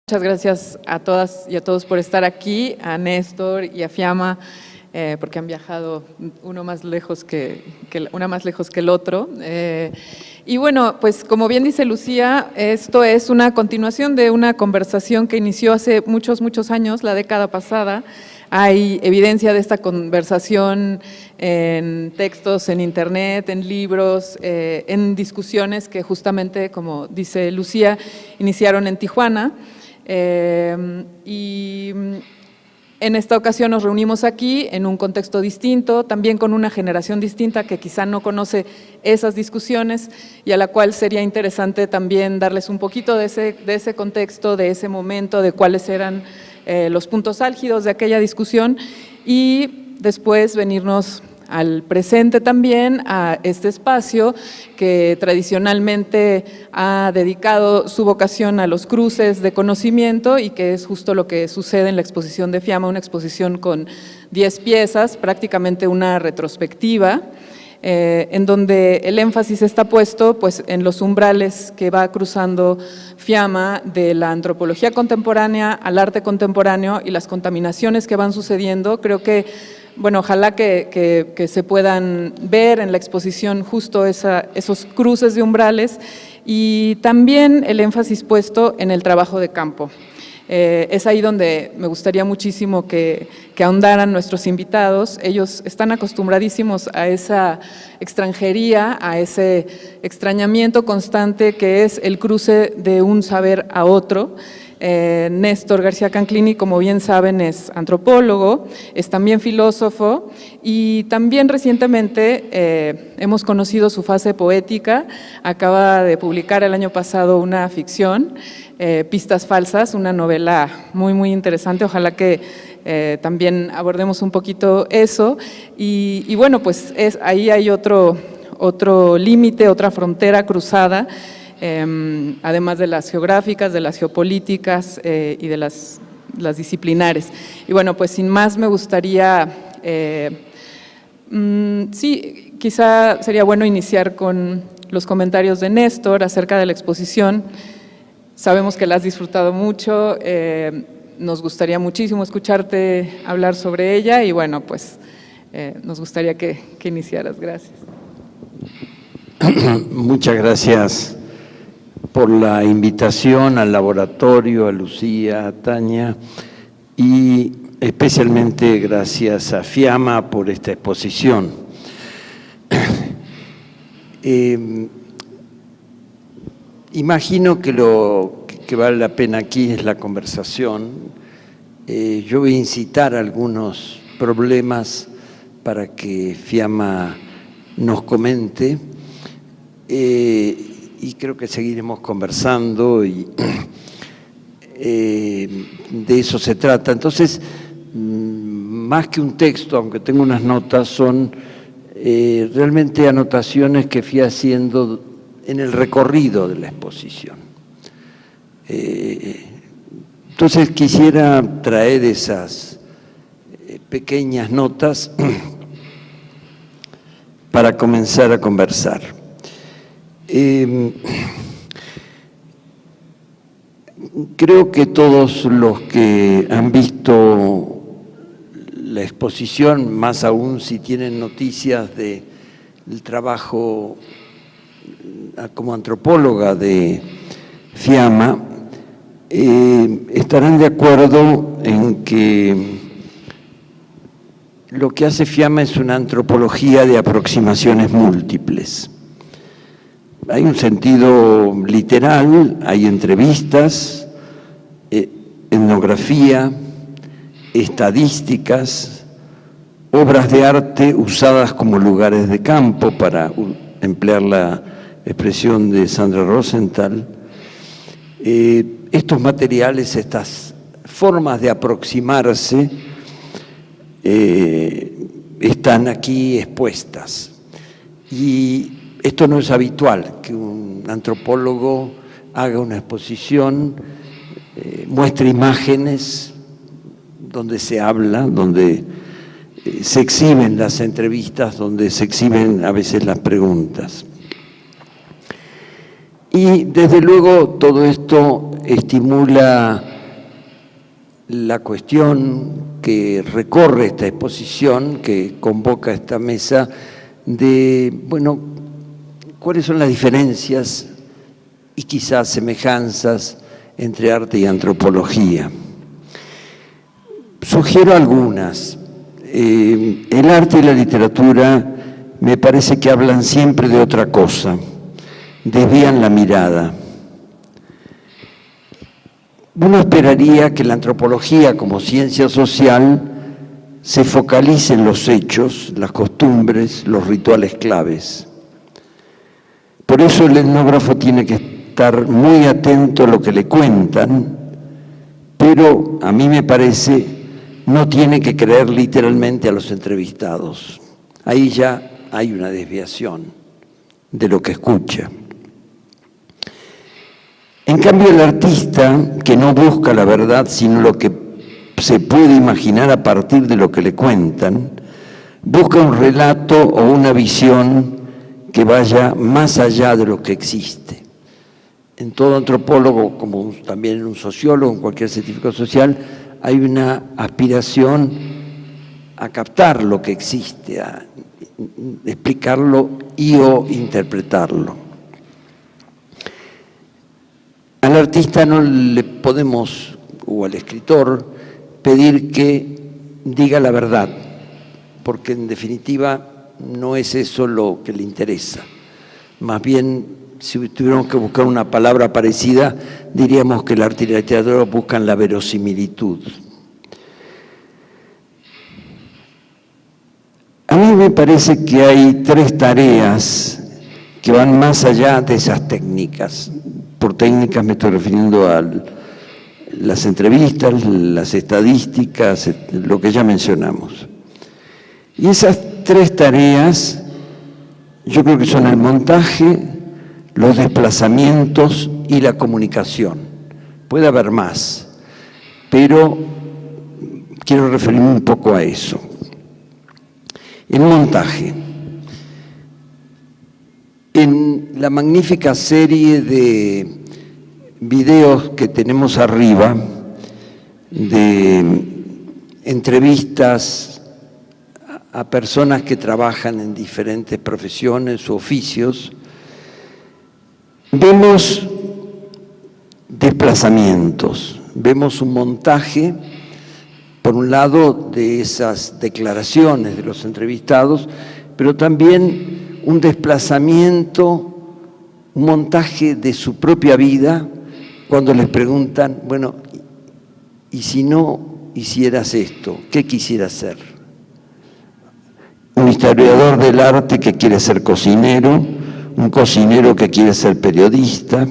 Muchas gracias a todas y a todos por estar aquí, a Néstor y a Fiamma, porque han viajado una más lejos que el otro. Y bueno, pues como bien dice Lucía, esto es una continuación de una conversación que inició hace muchos años, la década pasada. Hay evidencia de esta conversación en textos, en internet, en libros, en discusiones que justamente, como dice Lucía, iniciaron en Tijuana. Y en esta ocasión nos reunimos aquí en un contexto distinto, también con una generación distinta que quizá no conoce esas discusiones y a la cual sería interesante también darles un poquito de ese contexto, de ese momento, de cuáles eran los puntos álgidos de aquella discusión y después venirnos al presente también, a este espacio que tradicionalmente ha dedicado su vocación a los cruces de conocimiento y que es justo lo que sucede en la exposición de Fiamma, una exposición con 10 piezas, prácticamente una retrospectiva, en donde el énfasis está puesto pues, en los umbrales que va cruzando Fiamma de la antropología contemporánea al arte contemporáneo y las contaminaciones que van sucediendo. Creo que bueno, ojalá que se puedan ver en la exposición justo esos cruces de umbrales y también el énfasis puesto en el trabajo de campo. Es ahí donde me gustaría muchísimo que ahondaran nuestros invitados. Ellos están acostumbradísimos a esa extranjería, a ese extrañamiento constante que es el cruce de un saber a otro. Néstor García Canclini, como bien saben, es antropólogo, es también filósofo y también recientemente hemos conocido su fase poética. Acaba de publicar el año pasado una ficción, Pistas Falsas, una novela muy interesante. Ojalá que también abordemos un poquito eso y bueno, pues ahí hay otro límite, otra frontera cruzada, además de las geográficas, de las geopolíticas y de las disciplinares. Y bueno, pues sin más me gustaría, sí, quizá sería bueno iniciar con los comentarios de Néstor acerca de la exposición. Sabemos que la has disfrutado mucho, nos gustaría muchísimo escucharte hablar sobre ella y bueno, pues nos gustaría que iniciaras. Gracias. Muchas gracias por la invitación al laboratorio, a Lucía, a Tania y especialmente gracias a Fiamma por esta exposición. Imagino que lo que vale la pena aquí es la conversación. Yo voy a incitar algunos problemas para que Fiamma nos comente. Y creo que seguiremos conversando y de eso se trata. Entonces, más que un texto, aunque tengo unas notas, son realmente anotaciones que fui haciendo en el recorrido de la exposición. Entonces, quisiera traer esas pequeñas notas para comenzar a conversar. Creo que todos los que han visto la exposición, más aún si tienen noticias del trabajo como antropóloga de Fiamma, estarán de acuerdo en que lo que hace Fiamma es una antropología de aproximaciones múltiples. Hay un sentido literal, hay entrevistas, etnografía, estadísticas, obras de arte usadas como lugares de campo, para emplear la expresión de Sandra Rosenthal. Estos materiales, estas formas de aproximarse, están aquí expuestas. Y esto no es habitual, que un antropólogo haga una exposición, muestre imágenes donde se habla, donde se exhiben las entrevistas, donde se exhiben a veces las preguntas. Y desde luego todo esto estimula la cuestión que recorre esta exposición, que convoca esta mesa, de, bueno, cuáles son las diferencias y quizás semejanzas entre arte y antropología. Sugiero algunas. El arte y la literatura me parece que hablan siempre de otra cosa, desvían la mirada. Uno esperaría que la antropología como ciencia social se focalice en los hechos, las costumbres, los rituales claves. Por eso el etnógrafo tiene que estar muy atento a lo que le cuentan, pero a mí me parece no tiene que creer literalmente a los entrevistados. Ahí ya hay una desviación de lo que escucha. En cambio, el artista, que no busca la verdad, sino lo que se puede imaginar a partir de lo que le cuentan, busca un relato o una visión que vaya más allá de lo que existe. En todo antropólogo, como también en un sociólogo, en cualquier científico social, hay una aspiración a captar lo que existe, a explicarlo y o interpretarlo. Al artista no le podemos, o al escritor, pedir que diga la verdad, porque en definitiva no es eso lo que le interesa. Más bien, si tuviéramos que buscar una palabra parecida, diríamos que el arte y la literatura buscan la verosimilitud. A mí me parece que hay tres tareas que van más allá de esas técnicas. Por técnicas me estoy refiriendo a las entrevistas, las estadísticas, lo que ya mencionamos. Y esas tres tareas yo creo que son el montaje, los desplazamientos y la comunicación. Puede haber más, pero quiero referirme un poco a eso. El montaje. En la magnífica serie de videos que tenemos arriba, de entrevistas a personas que trabajan en diferentes profesiones u oficios, vemos desplazamientos, vemos un montaje, por un lado, de esas declaraciones de los entrevistados, pero también un desplazamiento, un montaje de su propia vida, cuando les preguntan, bueno, ¿y si no hicieras esto? ¿Qué quisieras ser? Un historiador del arte que quiere ser cocinero, un cocinero que quiere ser periodista.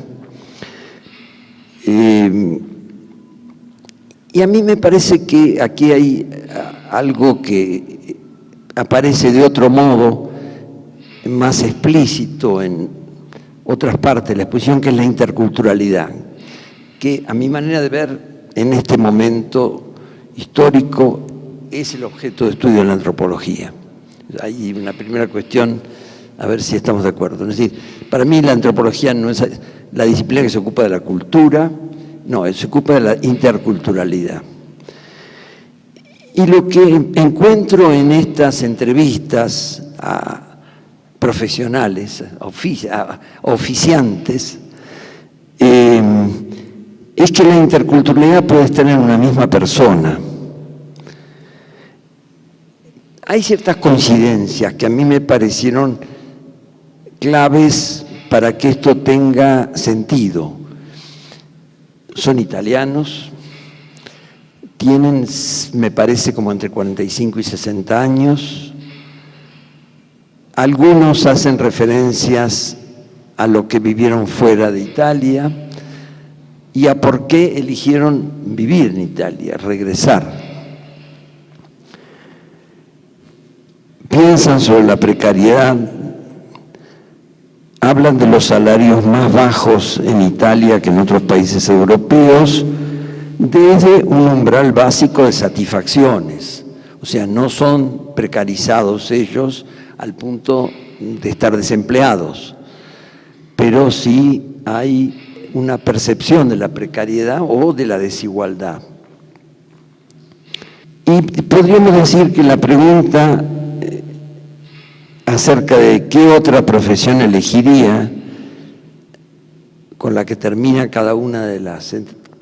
Y a mí me parece que aquí hay algo que aparece de otro modo, más explícito en otras partes de la exposición, que es la interculturalidad, que a mi manera de ver en este momento histórico es el objeto de estudio de la antropología. Hay una primera cuestión, a ver si estamos de acuerdo. Es decir, para mí la antropología no es la disciplina que se ocupa de la cultura, no, se ocupa de la interculturalidad. Y lo que encuentro en estas entrevistas a profesionales, oficiantes, es que la interculturalidad puede estar en una misma persona. Hay ciertas coincidencias que a mí me parecieron claves para que esto tenga sentido. Son italianos, tienen, me parece, como entre 45 y 60 años. Algunos hacen referencias a lo que vivieron fuera de Italia y a por qué eligieron vivir en Italia, regresar. Piensan sobre la precariedad, hablan de los salarios más bajos en Italia que en otros países europeos, desde un umbral básico de satisfacciones. O sea, no son precarizados ellos al punto de estar desempleados, pero sí hay una percepción de la precariedad o de la desigualdad. Y podríamos decir que la pregunta acerca de qué otra profesión elegiría, con la que termina cada una de las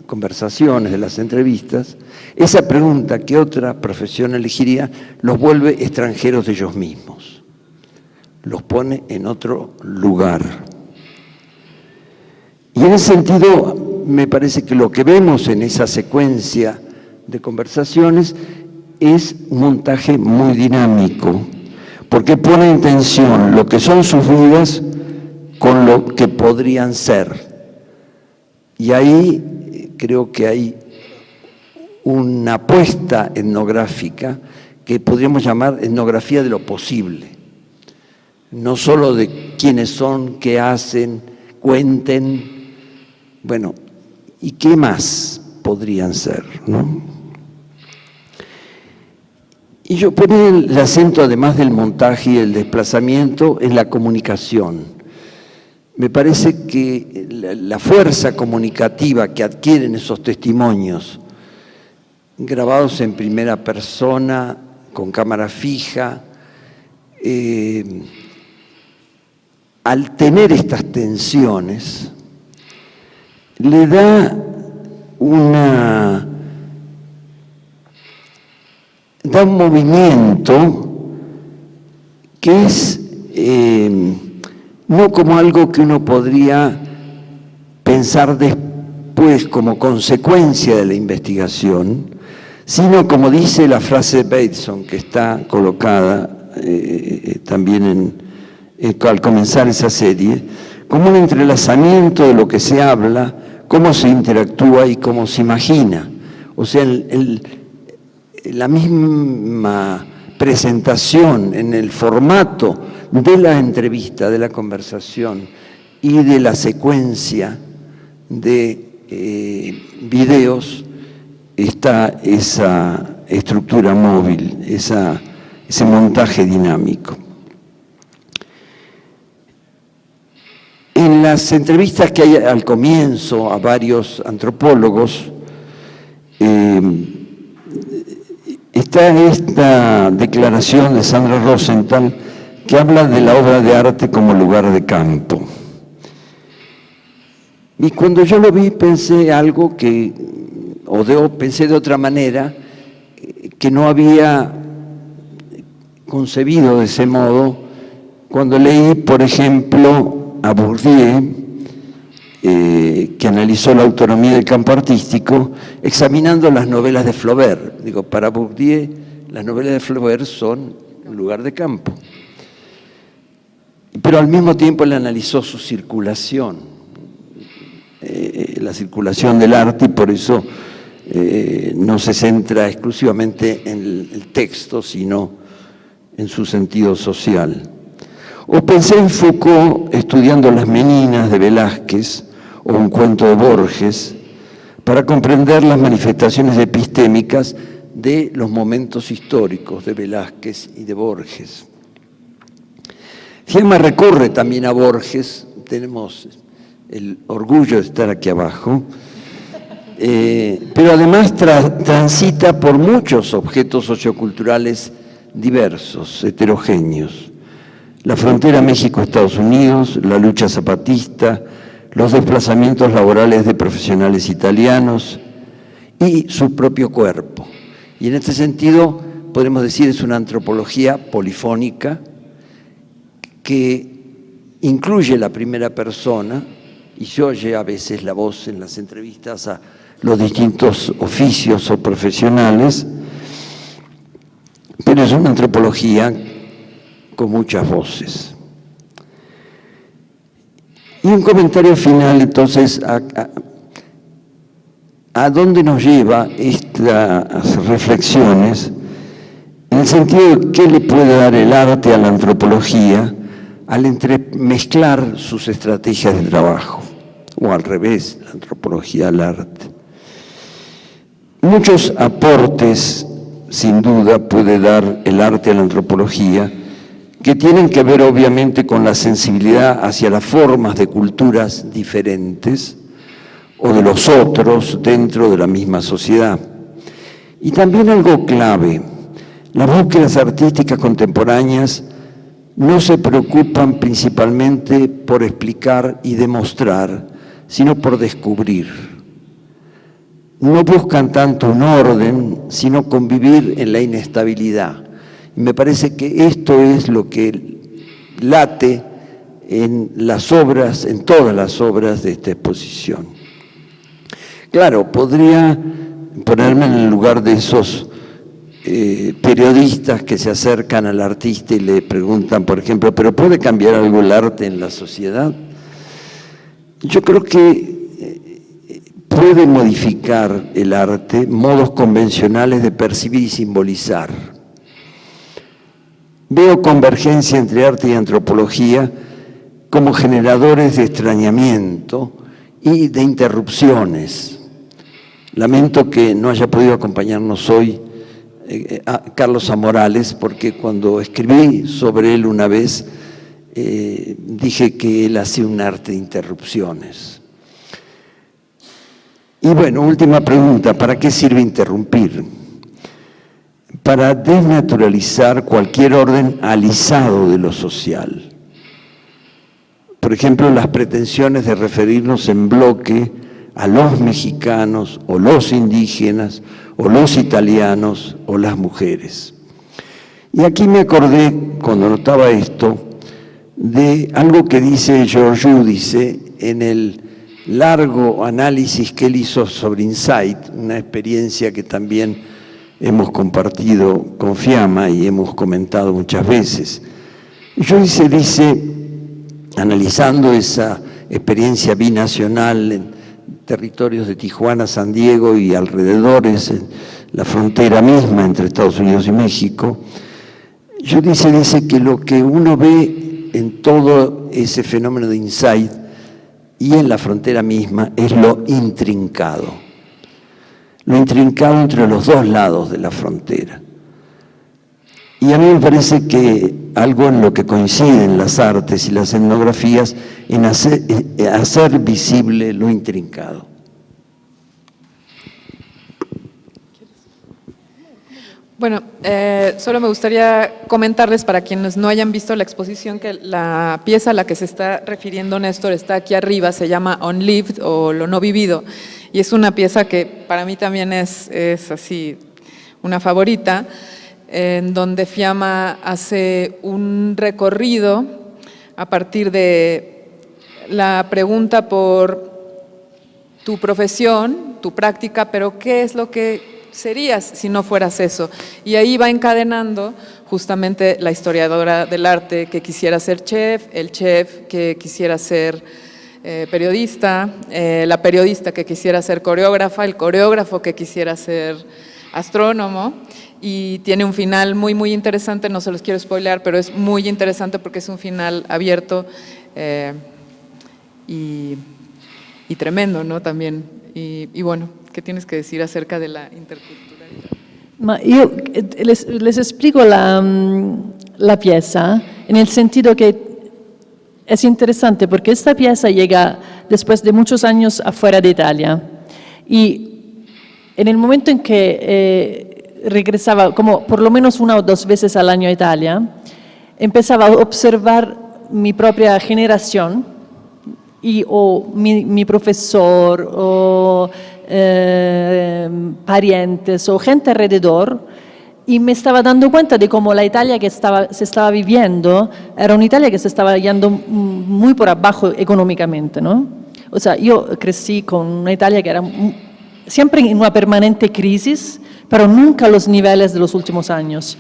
conversaciones, de las entrevistas, esa pregunta, ¿qué otra profesión elegiría?, los vuelve extranjeros de ellos mismos, los pone en otro lugar. Y en ese sentido, me parece que lo que vemos en esa secuencia de conversaciones es un montaje muy dinámico, porque pone en tensión lo que son sus vidas con lo que podrían ser. Y ahí creo que hay una apuesta etnográfica que podríamos llamar etnografía de lo posible. No solo de quiénes son, qué hacen, cuenten, bueno, ¿y qué más podrían ser, no? Y yo ponía el acento, además del montaje y el desplazamiento, en la comunicación. Me parece que la fuerza comunicativa que adquieren esos testimonios, grabados en primera persona, con cámara fija, al tener estas tensiones, le da un movimiento que es no como algo que uno podría pensar después como consecuencia de la investigación, sino, como dice la frase de Bateson, que está colocada también al comenzar esa serie, como un entrelazamiento de lo que se habla, cómo se interactúa y cómo se imagina. O sea, la misma presentación en el formato de la entrevista, de la conversación y de la secuencia de videos, está esa estructura móvil, ese montaje dinámico. En las entrevistas que hay al comienzo a varios antropólogos, está esta declaración de Sandra Rosenthal que habla de la obra de arte como lugar de campo. Y cuando yo lo vi pensé algo pensé de otra manera, que no había concebido de ese modo cuando leí, por ejemplo, a Bourdieu, que analizó la autonomía del campo artístico, examinando las novelas de Flaubert. Digo, para Bourdieu, las novelas de Flaubert son un lugar de campo. Pero al mismo tiempo él analizó su circulación, la circulación del arte, y por eso no se centra exclusivamente en el texto, sino en su sentido social. O pensé en Foucault estudiando Las Meninas de Velázquez o un cuento de Borges para comprender las manifestaciones epistémicas de los momentos históricos de Velázquez y de Borges. Gemma recurre también a Borges, tenemos el orgullo de estar aquí abajo, pero además transita por muchos objetos socioculturales diversos, heterogéneos. La frontera México-Estados Unidos, la lucha zapatista, los desplazamientos laborales de profesionales italianos y su propio cuerpo. Y en este sentido, podemos decir, es una antropología polifónica que incluye la primera persona, y se oye a veces la voz en las entrevistas a los distintos oficios o profesionales, pero es una antropología con muchas voces. Y un comentario final, entonces, ¿a dónde nos lleva estas reflexiones? En el sentido de qué le puede dar el arte a la antropología al entremezclar sus estrategias de trabajo, o al revés, la antropología al arte. Muchos aportes, sin duda, puede dar el arte a la antropología, que tienen que ver obviamente con la sensibilidad hacia las formas de culturas diferentes o de los otros dentro de la misma sociedad. Y también algo clave, las búsquedas artísticas contemporáneas no se preocupan principalmente por explicar y demostrar, sino por descubrir. No buscan tanto un orden, sino convivir en la inestabilidad. Y me parece que esto es lo que late en las obras, en todas las obras de esta exposición. Claro, podría ponerme en el lugar de esos periodistas que se acercan al artista y le preguntan, por ejemplo, ¿pero puede cambiar algo el arte en la sociedad? Yo creo que puede modificar el arte modos convencionales de percibir y simbolizar. Veo convergencia entre arte y antropología como generadores de extrañamiento y de interrupciones. Lamento que no haya podido acompañarnos hoy a Carlos Amorales, porque cuando escribí sobre él una vez, dije que él hacía un arte de interrupciones. Y bueno, última pregunta, ¿para qué sirve interrumpir? Para desnaturalizar cualquier orden alisado de lo social. Por ejemplo, las pretensiones de referirnos en bloque a los mexicanos o los indígenas o los italianos o las mujeres. Y aquí me acordé, cuando notaba esto, de algo que dice Georges Giudice en el largo análisis que él hizo sobre Insight, una experiencia que también hemos compartido con Fiamma y hemos comentado muchas veces. Giudice dice, analizando esa experiencia binacional en territorios de Tijuana, San Diego y alrededores, en la frontera misma entre Estados Unidos y México, Giudice dice que lo que uno ve en todo ese fenómeno de Insight y en la frontera misma es lo intrincado entre los dos lados de la frontera. Y a mí me parece que algo en lo que coinciden las artes y las etnografías en hacer visible lo intrincado. Bueno, solo me gustaría comentarles para quienes no hayan visto la exposición que la pieza a la que se está refiriendo Néstor está aquí arriba, se llama Unlived o Lo no vivido, y es una pieza que para mí también es así una favorita, en donde Fiamma hace un recorrido a partir de la pregunta por tu profesión, tu práctica, pero ¿qué es lo que serías si no fueras eso? Y ahí va encadenando justamente la historiadora del arte que quisiera ser chef, el chef que quisiera ser periodista, la periodista que quisiera ser coreógrafa, el coreógrafo que quisiera ser astrónomo, y tiene un final muy, muy interesante, no se los quiero spoilear, pero es muy interesante porque es un final abierto y tremendo, ¿no? También, y bueno, ¿qué tienes que decir acerca de la interculturalidad? Ma io les explico la pieza en el sentido que es interesante porque esta pieza llega después de muchos años afuera de Italia y en el momento en que regresaba como por lo menos 1 o 2 veces al año a Italia, empezaba a observar mi propia generación o mi profesor o parientes o gente alrededor, y me estaba dando cuenta de cómo la Italia que se estaba viviendo era una Italia que se estaba yendo muy por abajo económicamente, ¿no? O sea, yo crecí con una Italia que era siempre en una permanente crisis, pero nunca a los niveles de los últimos años.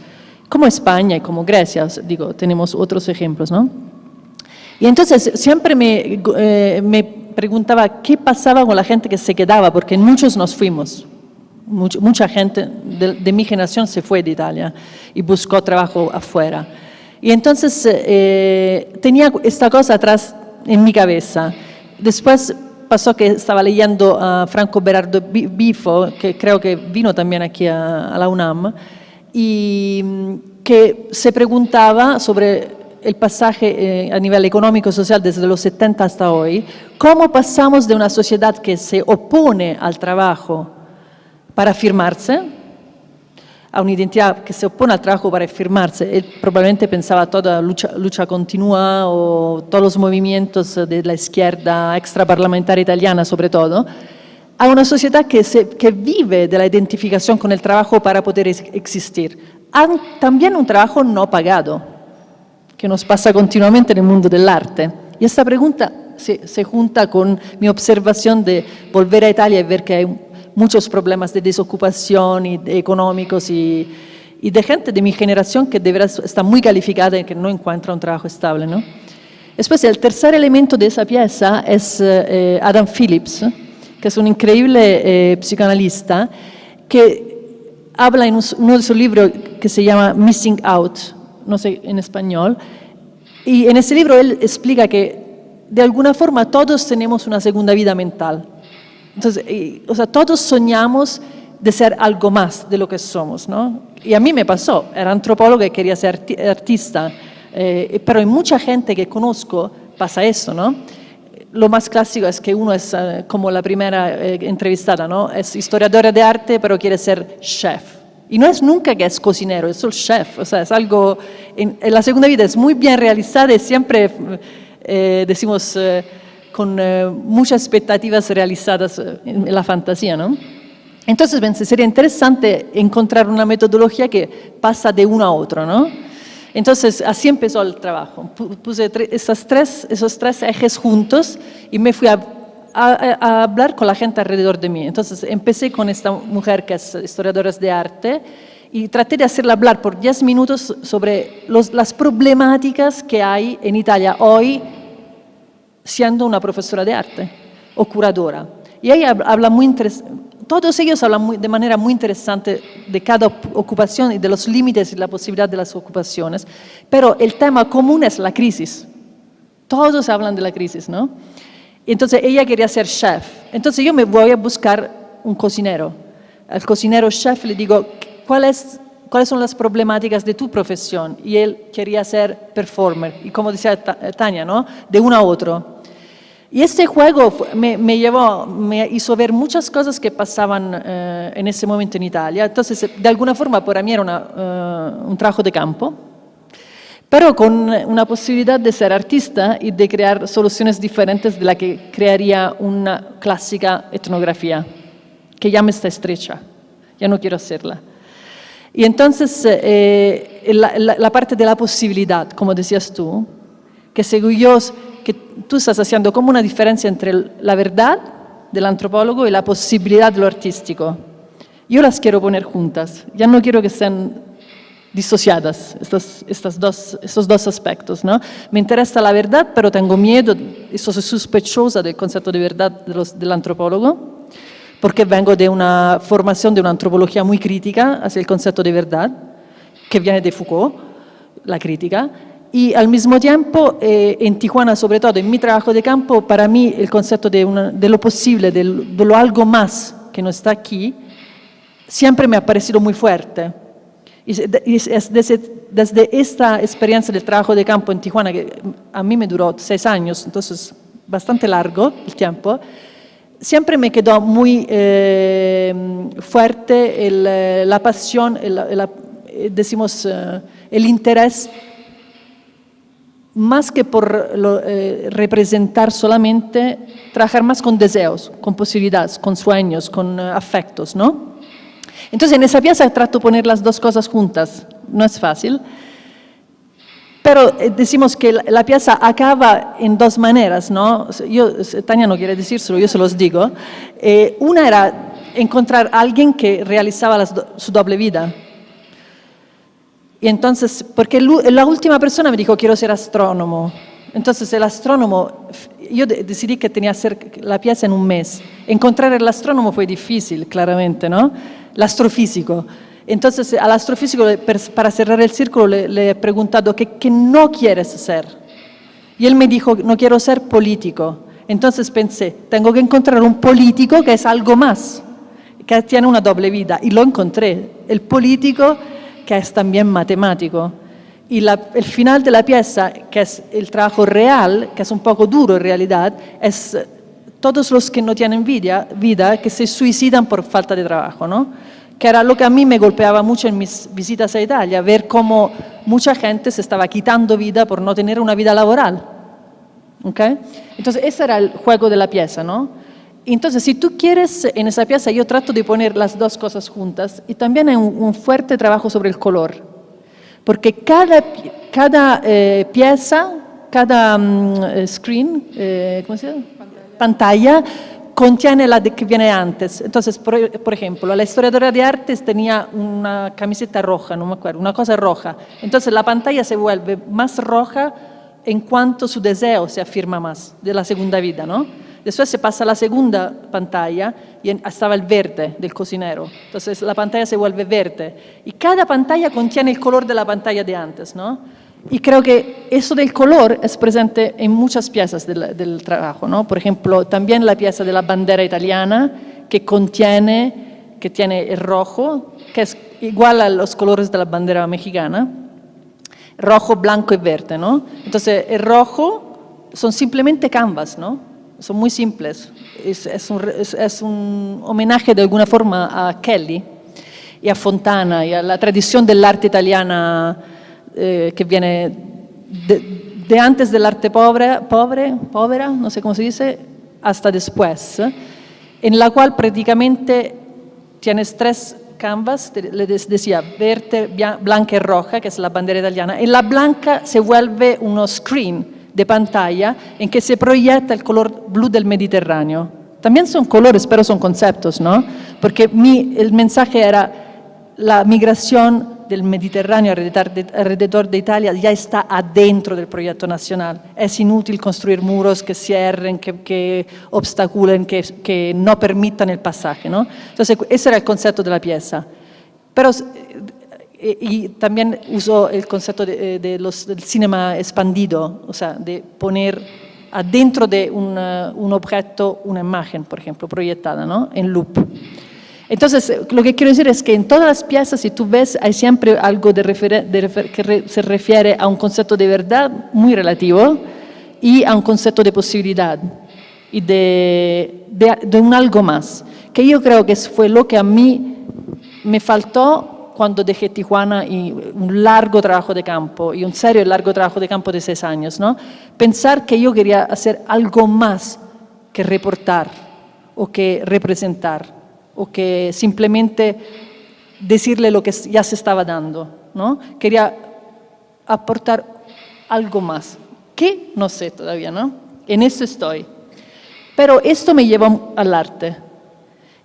Como España y como Grecia, digo, tenemos otros ejemplos, ¿no? Y entonces siempre me preguntaba qué pasaba con la gente que se quedaba, porque muchos nos fuimos. Mucha gente de mi generación se fue de Italia y buscó trabajo afuera. Y entonces tenía esta cosa atrás en mi cabeza. Después pasó que estaba leyendo a Franco Berardo Bifo, que creo que vino también aquí a la UNAM, y que se preguntaba sobre el pasaje a nivel económico y social desde los 70 hasta hoy, cómo pasamos de una sociedad que se opone al trabajo para afirmarse, a una identidad que se opone al trabajo para afirmarse. Él probablemente pensaba toda lucha continua o todos los movimientos de la izquierda extraparlamentaria italiana sobre todo, a una sociedad que vive de la identificación con el trabajo para poder existir. También un trabajo no pagado, que nos pasa continuamente en el mundo del arte. Y esta pregunta se junta con mi observación de volver a Italia y ver que hay muchos problemas de desocupación y económicos y de gente de mi generación que de verdad está muy calificada y que no encuentra un trabajo estable, ¿no? Después, el tercer elemento de esa pieza es Adam Phillips, que es un increíble psicoanalista que habla en uno de sus libros que se llama Missing Out, no sé en español, y en ese libro él explica que de alguna forma todos tenemos una segunda vida mental. Entonces, o sea, todos soñamos de ser algo más de lo que somos, ¿no? Y a mí me pasó, era antropóloga y quería ser artista, pero hay mucha gente que conozco pasa eso, ¿no? Lo más clásico es que uno es como la primera entrevistada, ¿no? Es historiadora de arte, pero quiere ser chef. Y no es nunca que es cocinero, es solo chef, o sea, es algo, en la segunda vida es muy bien realizada y siempre decimos con muchas expectativas realizadas en la fantasía, ¿no? Entonces pensé, sería interesante encontrar una metodología que pasa de uno a otro, ¿no? Entonces así empezó el trabajo. Puse esos tres ejes juntos y me fui a hablar con la gente alrededor de mí. Entonces empecé con esta mujer que es historiadora de arte y traté de hacerla hablar por 10 minutos sobre las problemáticas que hay en Italia hoy siendo una profesora de arte o curadora. Y ella habla muy interesante, todos ellos hablan de manera muy interesante de cada ocupación y de los límites y la posibilidad de las ocupaciones, pero el tema común es la crisis. Todos hablan de la crisis, ¿no? Entonces ella quería ser chef. Entonces yo me voy a buscar un cocinero. Al cocinero chef le digo, ¿cuáles son las problemáticas de tu profesión? Y él quería ser performer. Y como decía Tania, ¿no? De uno a otro. Y este juego me hizo ver muchas cosas que pasaban en ese momento en Italia. Entonces, de alguna forma, para mí era un trabajo de campo, pero con una posibilidad de ser artista y de crear soluciones diferentes de la que crearía una clásica etnografía, que ya me está estrecha, ya no quiero hacerla. Y entonces, la parte de la posibilidad, como decías tú, que según yo, que tú estás haciendo como una diferencia entre la verdad del antropólogo y la posibilidad de lo artístico. Yo las quiero poner juntas, ya no quiero que sean disociadas estos dos aspectos, ¿no? Me interesa la verdad, pero tengo miedo, soy sospechosa del concepto de verdad del antropólogo, porque vengo de una formación de una antropología muy crítica hacia el concepto de verdad, que viene de Foucault, la crítica. Y al mismo tiempo, en Tijuana, sobre todo, en mi trabajo de campo, para mí el concepto de lo posible, de lo algo más que no está aquí, siempre me ha parecido muy fuerte. Y es desde esta experiencia del trabajo de campo en Tijuana, que a mí me duró 6 años, entonces bastante largo el tiempo, siempre me quedó muy fuerte la pasión, decimos, el interés, más que por representar solamente, trabajar más con deseos, con posibilidades, con sueños, con afectos, ¿no? Entonces en esa pieza trato de poner las dos cosas juntas, no es fácil, pero decimos que la pieza acaba en 2 maneras, ¿no? Tania no quiere decírselo, yo se los digo. Una era encontrar a alguien que realizaba su doble vida. Y entonces, porque la última persona me dijo, quiero ser astrónomo. Entonces el astrónomo, yo decidí que tenía que hacer la pieza en un mes. Encontrar el astrónomo fue difícil, claramente, ¿no? El astrofísico. Entonces al astrofísico, para cerrar el círculo, le he preguntado, ¿qué no quieres ser? Y él me dijo, no quiero ser político. Entonces pensé, tengo que encontrar un político que es algo más, que tiene una doble vida. Y lo encontré, el político que es también matemático. Y el final de la pieza, que es el trabajo real, que es un poco duro en realidad, es todos los que no tienen vida, que se suicidan por falta de trabajo, ¿no? Que era lo que a mí me golpeaba mucho en mis visitas a Italia, ver cómo mucha gente se estaba quitando vida por no tener una vida laboral. ¿Okay? Entonces, ese era el juego de la pieza, ¿no? Entonces, si tú quieres, en esa pieza yo trato de poner las dos cosas juntas y también hay un fuerte trabajo sobre el color, porque cada pieza, cada screen, ¿cómo se llama? Pantalla contiene la que viene antes. Entonces, por ejemplo, la historiadora de artes tenía una camiseta roja, no me acuerdo, una cosa roja. Entonces, la pantalla se vuelve más roja en cuanto su deseo se afirma más de la segunda vida, ¿no? Después se pasa a la segunda pantalla y estaba el verde del cocinero. Entonces la pantalla se vuelve verde. Y cada pantalla contiene el color de la pantalla de antes, ¿no? Y creo que eso del color es presente en muchas piezas del trabajo, ¿no? Por ejemplo, también la pieza de la bandera italiana que tiene el rojo, que es igual a los colores de la bandera mexicana. Rojo, blanco y verde, ¿no? Entonces, el rojo son simplemente canvas, ¿no? Son muy simples. Es un homenaje de alguna forma a Kelly y a Fontana y a la tradición del arte italiana que viene de antes del arte povera, no sé cómo se dice, hasta después, en la cual prácticamente tienes tres canvas, les decía, verde, blanca y roja, que es la bandera italiana. En la blanca se vuelve uno screen de pantalla en que se proyecta el color blu del Mediterráneo. También son colores, pero son conceptos, ¿no? Porque el mensaje era la migración del Mediterráneo alrededor de Italia ya está adentro del proyecto nacional. Es inútil construir muros que cierren, que obstaculen, que no permitan el pasaje, ¿no? Entonces, ese era el concepto de la pieza. Pero y también usó el concepto del cinema expandido, o sea, de poner adentro de un objeto una imagen, por ejemplo, proyectada, ¿no? En loop. Entonces, lo que quiero decir es que en todas las piezas, si tú ves, hay siempre algo que se refiere a un concepto de verdad muy relativo y a un concepto de posibilidad y de un algo más, que yo creo que fue lo que a mí me faltó cuando dejé Tijuana y un largo trabajo de campo, y un serio y largo trabajo de campo de 6 años, ¿no? Pensar que yo quería hacer algo más que reportar o que representar o que simplemente decirle lo que ya se estaba dando, ¿no? Quería aportar algo más, que no sé todavía, ¿no? En eso estoy. Pero esto me llevó al arte.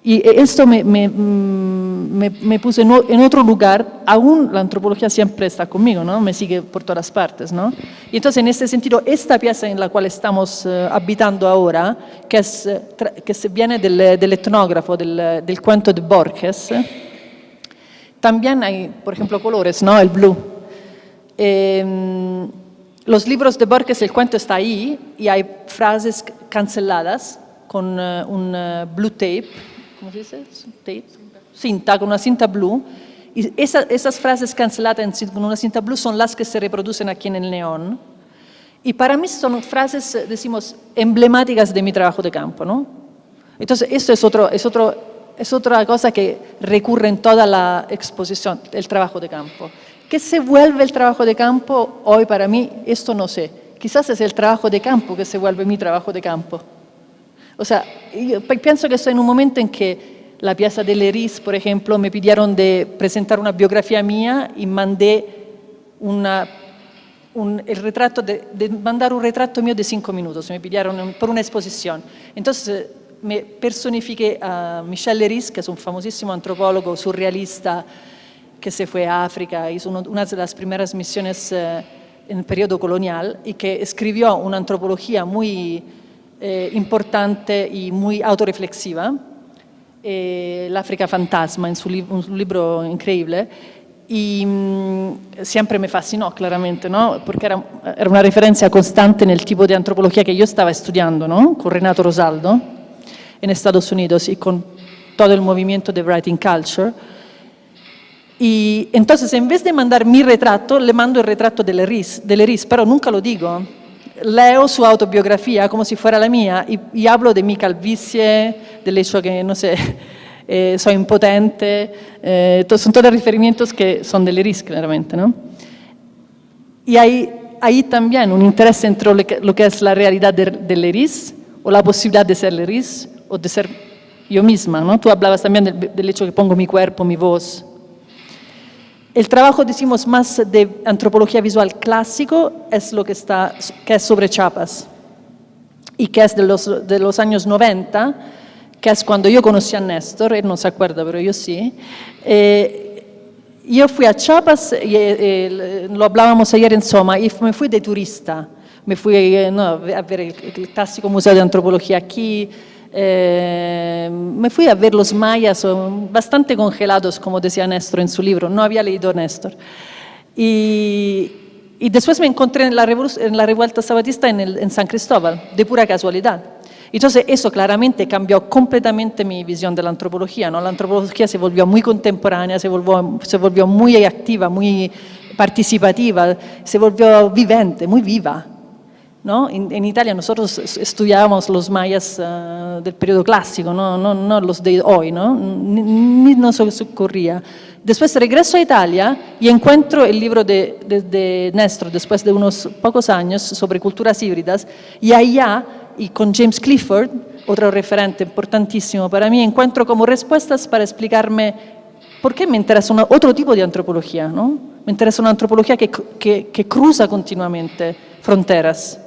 Y esto me puso en otro lugar. Aún la antropología siempre está conmigo, ¿no? Me sigue por todas partes, ¿no? Y entonces, en este sentido, esta pieza en la cual estamos habitando ahora, que viene del etnógrafo, del cuento de Borges, también hay, por ejemplo, colores, ¿no? El blue. Los libros de Borges, el cuento está ahí, y hay frases canceladas con un blue tape. ¿Cómo se dice? Tape. Cinta, con una cinta blue. Y esas frases canceladas con una cinta blue son las que se reproducen aquí en el neón. Y para mí son frases, decimos, emblemáticas de mi trabajo de campo, ¿no? Entonces, esto es otra cosa que recurre en toda la exposición, el trabajo de campo. ¿Qué se vuelve el trabajo de campo hoy para mí? Esto no sé. Quizás es el trabajo de campo que se vuelve mi trabajo de campo. O sea, yo pienso que estoy en un momento en que la pieza de Leris, por ejemplo, me pidieron de presentar una biografía mía y mandé mandar un retrato mío de 5 minutos, me pidieron por una exposición. Entonces me personifiqué a Michel Leris, que es un famosísimo antropólogo surrealista que se fue a África, hizo una de las primeras misiones en el periodo colonial y que escribió una antropología muy importante y muy autorreflexiva, L'África Fantasma, un libro increíble, y siempre me fascinó claramente, ¿no? Porque era una referencia constante en el tipo de antropología que yo estaba estudiando, ¿no? Con Renato Rosaldo en Estados Unidos y con todo el movimiento de Writing Culture. Y entonces, en vez de mandar mi retrato, le mando el retrato de Leris, pero nunca lo digo. Leo su autobiografía como si fuera la mía y hablo de mi calvicie, del hecho que, no sé, soy impotente, son todos referimientos que son de Leiris, claramente, ¿no? Y hay también un interés entre lo que es la realidad de Leiris, o la posibilidad de ser Leiris, o de ser yo misma, ¿no? Tú hablabas también del hecho que pongo mi cuerpo, mi voz. El trabajo, decimos, más de antropología visual clásico es lo que es sobre Chiapas, y que es de los años 90, que es cuando yo conocí a Néstor, él no se acuerda, pero yo sí. Yo fui a Chiapas, lo hablábamos ayer en Soma, y me fui de turista. Me fui a ver el clásico Museo de Antropología aquí, me fui a ver los mayas, bastante congelados, como decía Néstor en su libro, no había leído Néstor. Y después me encontré en la revuelta zapatista en San Cristóbal, de pura casualidad. Entonces eso claramente cambió completamente mi visión de la antropología, ¿no? La antropología se volvió muy contemporánea, se volvió muy activa, muy participativa, se volvió vivente, muy viva, ¿no? En Italia nosotros estudiábamos los mayas del periodo clásico, no los de hoy, ¿no? Ni nos ocurría. Después regreso a Italia y encuentro el libro de Néstor, después de unos pocos años, sobre culturas híbridas, y allá, y con James Clifford, otro referente importantísimo para mí, encuentro como respuestas para explicarme por qué me interesa otro tipo de antropología, ¿no? Me interesa una antropología que cruza continuamente fronteras.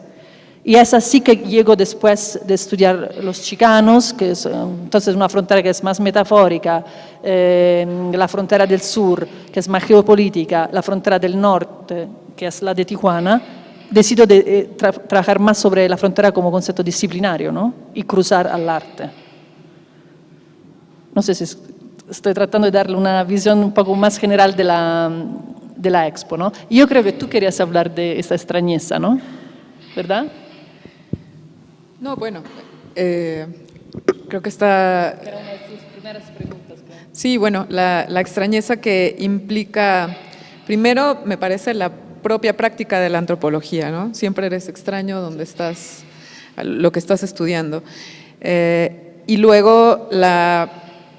Y es así que llego después de estudiar los chicanos, que es entonces una frontera que es más metafórica, la frontera del sur, que es más geopolítica, la frontera del norte, que es la de Tijuana. Decido de trabajar más sobre la frontera como concepto disciplinario, ¿no? Y cruzar al arte. No sé si estoy tratando de darle una visión un poco más general de la expo, ¿no? Y yo creo que tú querías hablar de esa extrañeza, ¿no? ¿Verdad? No, bueno, creo que está... Era una de tus primeras preguntas. Sí, bueno, la extrañeza que implica, primero, me parece la propia práctica de la antropología, ¿no? Siempre eres extraño donde estás, lo que estás estudiando. Y luego la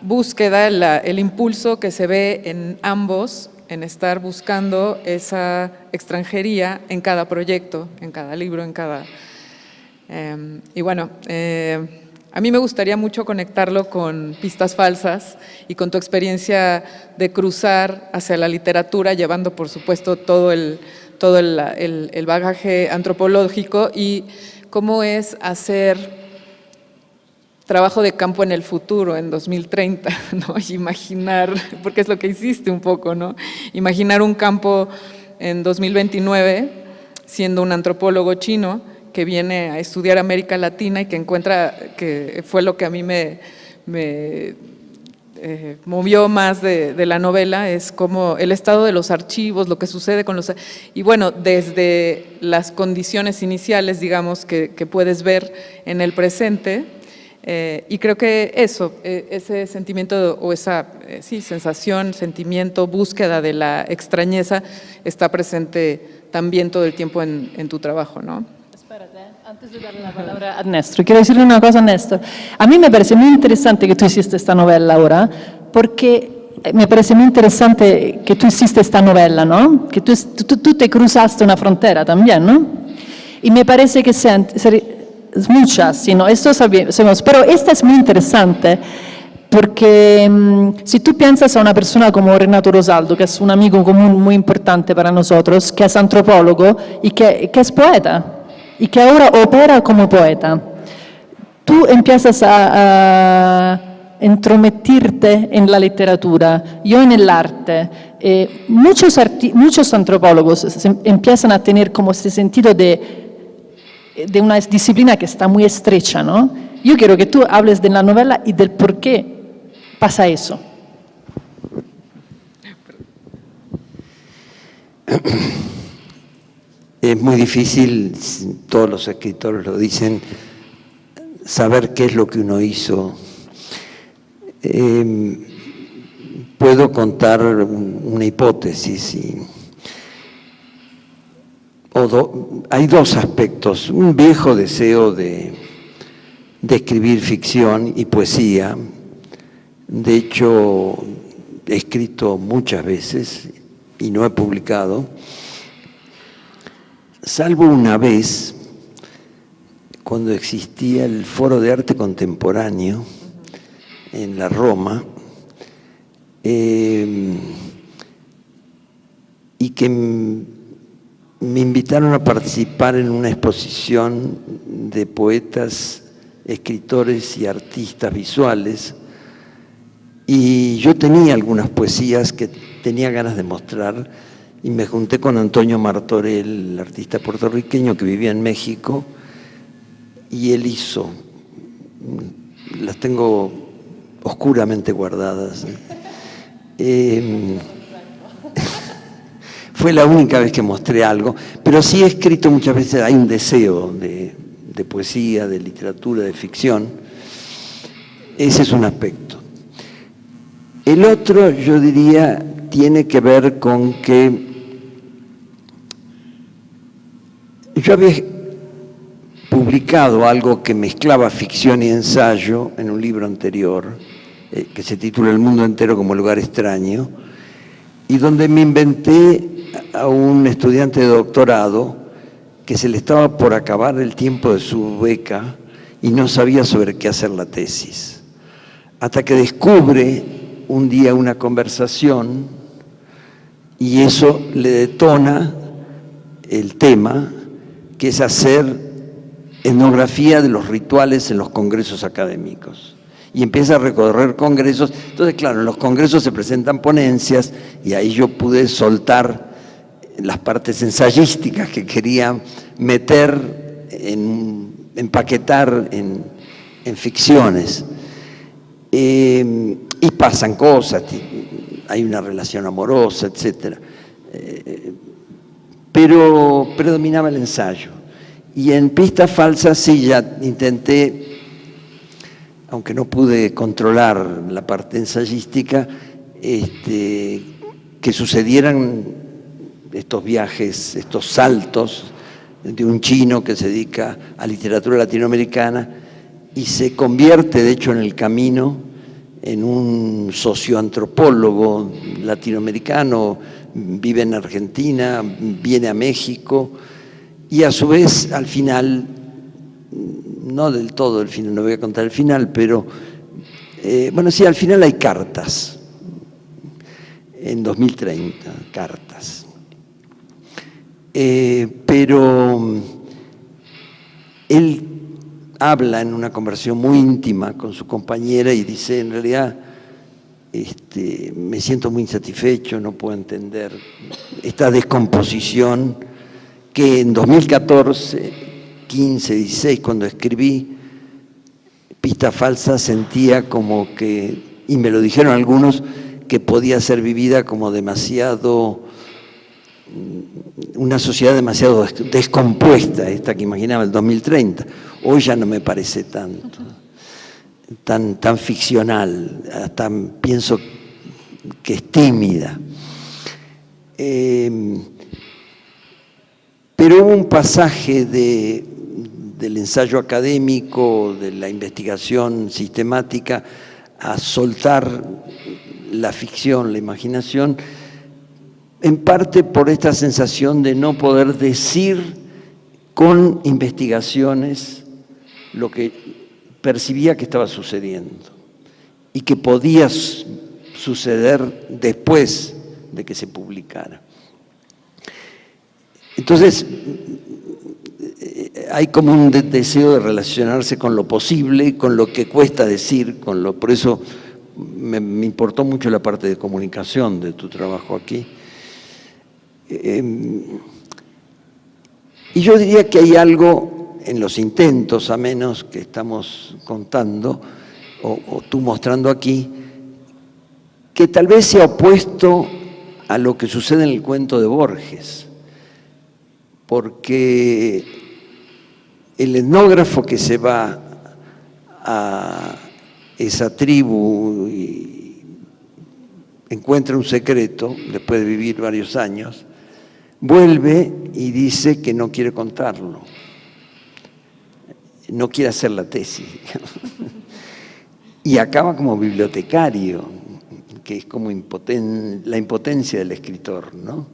búsqueda, el impulso que se ve en ambos, en estar buscando esa extranjería en cada proyecto, en cada libro, en cada... y bueno, a mí me gustaría mucho conectarlo con Pistas Falsas y con tu experiencia de cruzar hacia la literatura, llevando por supuesto todo el bagaje antropológico, y cómo es hacer trabajo de campo en el futuro, en 2030, ¿no? Y imaginar, porque es lo que hiciste un poco, ¿no? Imaginar un campo en 2029 siendo un antropólogo chino que viene a estudiar América Latina y que encuentra, que fue lo que a mí me movió más de la novela, es como el estado de los archivos, lo que sucede con los... Y bueno, desde las condiciones iniciales, digamos, que puedes ver en el presente, y creo que eso, ese sentimiento o esa sensación, sentimiento, búsqueda de la extrañeza está presente también todo el tiempo en tu trabajo, ¿no? Antes de darle la palabra a Néstor, quiero decirle una cosa a Néstor. A mí me parece muy interesante que tú hiciste esta novela ahora, porque me parece muy interesante que tú hiciste esta novela, ¿no? Que tú te cruzaste una frontera también, ¿no? Y me parece que sean muchas, ¿sí? ¿No? Esto sabemos, pero esta es muy interesante porque si tú piensas a una persona como Renato Rosaldo, que es un amigo común muy importante para nosotros, que es antropólogo y que es poeta, y que ahora opera como poeta, tú empiezas a entrometerte en la literatura, yo en el arte. Muchos antropólogos empiezan a tener como ese sentido de una disciplina que está muy estrecha, ¿no? Yo quiero que tú hables de la novela y del por qué pasa eso. Es muy difícil, todos los escritores lo dicen, saber qué es lo que uno hizo. Puedo contar una hipótesis. Hay dos aspectos. Un viejo deseo de escribir ficción y poesía, De hecho, he escrito muchas veces y no he publicado, salvo una vez, cuando existía el Foro de Arte Contemporáneo en la Roma, y que me invitaron a participar en una exposición de poetas, escritores y artistas visuales, y yo tenía algunas poesías que tenía ganas de mostrar, y me junté con Antonio Martorell, el artista puertorriqueño que vivía en México, y él hizo, las tengo oscuramente guardadas. Fue la única vez que mostré algo, pero sí he escrito muchas veces, hay un deseo de poesía, de literatura, de ficción. Ese es un aspecto. El otro, yo diría, tiene que ver con que yo había publicado algo que mezclaba ficción y ensayo en un libro anterior, que se titula El mundo entero como lugar extraño, y donde me inventé a un estudiante de doctorado que se le estaba por acabar el tiempo de su beca y no sabía sobre qué hacer la tesis, hasta que descubre un día una conversación y eso le detona el tema, que es hacer etnografía de los rituales en los congresos académicos. Y empieza a recorrer congresos. Entonces, claro, en los congresos se presentan ponencias y ahí yo pude soltar las partes ensayísticas que quería meter, empaquetar en ficciones. Y pasan cosas, hay una relación amorosa, etc. Pero predominaba el ensayo. Y en Pistas Falsas sí ya intenté, aunque no pude controlar la parte ensayística, que sucedieran estos viajes, estos saltos de un chino que se dedica a literatura latinoamericana y se convierte, de hecho, en el camino en un socioantropólogo latinoamericano, vive en Argentina, viene a México y a su vez al final, no del todo el final, no voy a contar el final, pero bueno, sí, al final hay cartas, en 2030, cartas. Pero él habla en una conversación muy íntima con su compañera y dice, en realidad, me siento muy insatisfecho, no puedo entender esta descomposición que en 2014, 15, 16, cuando escribí Pistas Falsas, sentía como que, y me lo dijeron algunos, que podía ser vivida como demasiado, una sociedad demasiado descompuesta, esta que imaginaba el 2030. Hoy ya no me parece tanto, tan ficcional, hasta pienso que es tímida. Pero hubo un pasaje del ensayo académico, de la investigación sistemática, a soltar la ficción, la imaginación, en parte por esta sensación de no poder decir con investigaciones lo que percibía que estaba sucediendo y que podía suceder después de que se publicara. Entonces, hay como un deseo de relacionarse con lo posible, con lo que cuesta decir, por eso me importó mucho la parte de comunicación de tu trabajo aquí. Y yo diría que hay algo en los intentos, a menos que estamos contando, o tú mostrando aquí, que tal vez sea opuesto a lo que sucede en el cuento de Borges, porque el etnógrafo que se va a esa tribu y encuentra un secreto, después de vivir varios años, vuelve y dice que no quiere contarlo, no quiere hacer la tesis. y acaba como bibliotecario, que es como la impotencia del escritor, ¿no?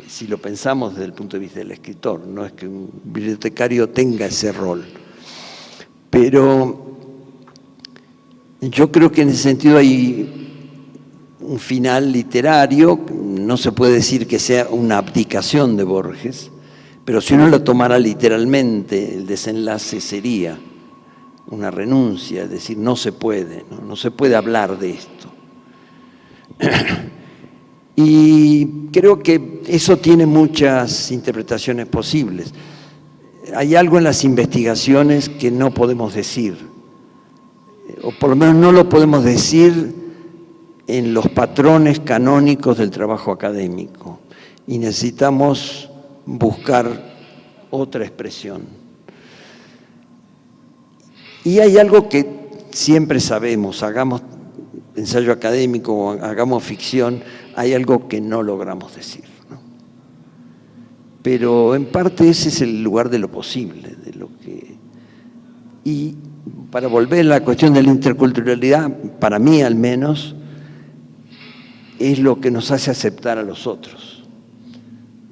Si lo pensamos desde el punto de vista del escritor, no es que un bibliotecario tenga ese rol. Pero yo creo que en ese sentido hay un final literario, no se puede decir que sea una abdicación de Borges, pero si uno lo tomara literalmente, el desenlace sería una renuncia, es decir, no se puede, no se puede hablar de esto. Y creo que eso tiene muchas interpretaciones posibles. Hay algo en las investigaciones que no podemos decir, o por lo menos no lo podemos decir en los patrones canónicos del trabajo académico, y necesitamos buscar otra expresión. Y hay algo que siempre sabemos, hagamos ensayo académico o hagamos ficción, hay algo que no logramos decir, ¿no? Pero en parte ese es el lugar de lo posible, de lo que... Y para volver a la cuestión de la interculturalidad, para mí al menos, es lo que nos hace aceptar a los otros.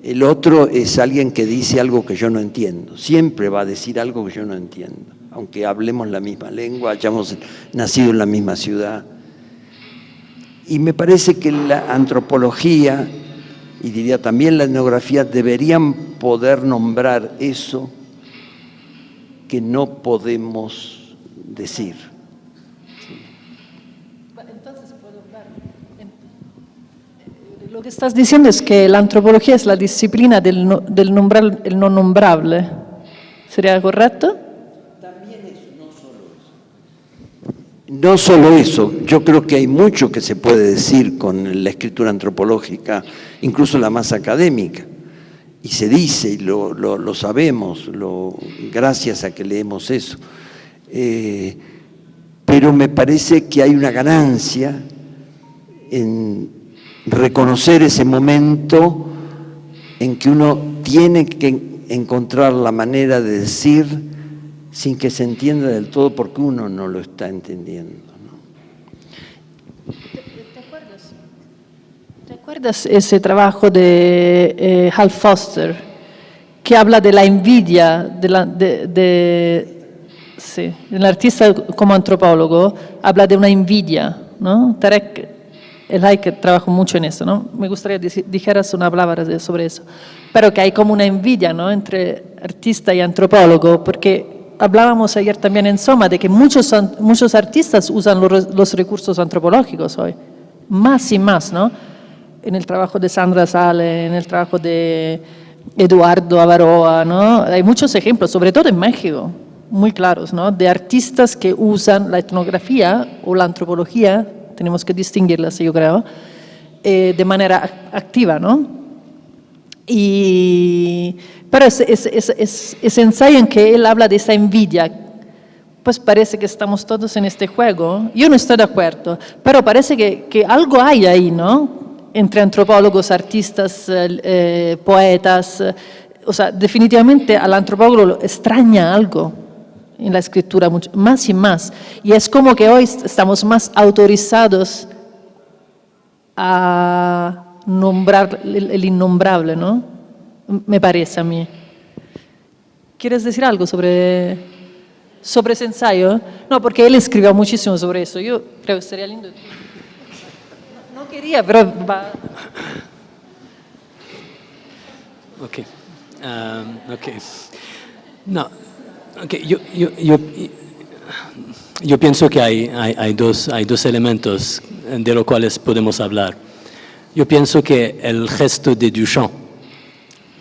El otro es alguien que dice algo que yo no entiendo, siempre va a decir algo que yo no entiendo, aunque hablemos la misma lengua, hayamos nacido en la misma ciudad. Y me parece que la antropología, y diría también la etnografía, deberían poder nombrar eso que no podemos decir. Entonces, lo que estás diciendo es que la antropología es la disciplina del no nombrable. ¿Sería correcto? No solo eso, yo creo que hay mucho que se puede decir con la escritura antropológica, incluso la más académica, y se dice, y lo sabemos, gracias a que leemos eso. Pero me parece que hay una ganancia en reconocer ese momento en que uno tiene que encontrar la manera de decir sin que se entienda del todo porque uno no lo está entendiendo, ¿no? ¿Te acuerdas ese trabajo de Hal Foster que habla de la envidia sí, el artista como antropólogo habla de una envidia, ¿no? Tarek El Haik trabajó mucho en eso, ¿no? Me gustaría que dijeras una palabra sobre eso, pero que hay como una envidia, ¿no?, entre artista y antropólogo, porque hablábamos ayer también en Soma de que muchos artistas usan los recursos antropológicos hoy, más y más, ¿no? En el trabajo de Sandra Sale, en el trabajo de Eduardo Avaroa, ¿no? Hay muchos ejemplos, sobre todo en México, muy claros, ¿no?, de artistas que usan la etnografía o la antropología, tenemos que distinguirlas, yo creo, de manera activa, ¿no? Pero ese ensayo en que él habla de esa envidia, pues parece que estamos todos en este juego. Yo no estoy de acuerdo, pero parece que algo hay ahí, ¿no?, entre antropólogos, artistas, poetas. O sea, definitivamente al antropólogo lo extraña algo en la escritura, más y más. Y es como que hoy estamos más autorizados a nombrar el innombrable, ¿no? Me parece a mí. ¿Quieres decir algo sobre ese ensayo? No, porque él escribió muchísimo sobre eso. Yo creo que sería lindo. No quería, pero va. Ok. No, okay. Yo pienso que hay dos elementos de los cuales podemos hablar. Yo pienso que el gesto de Duchamp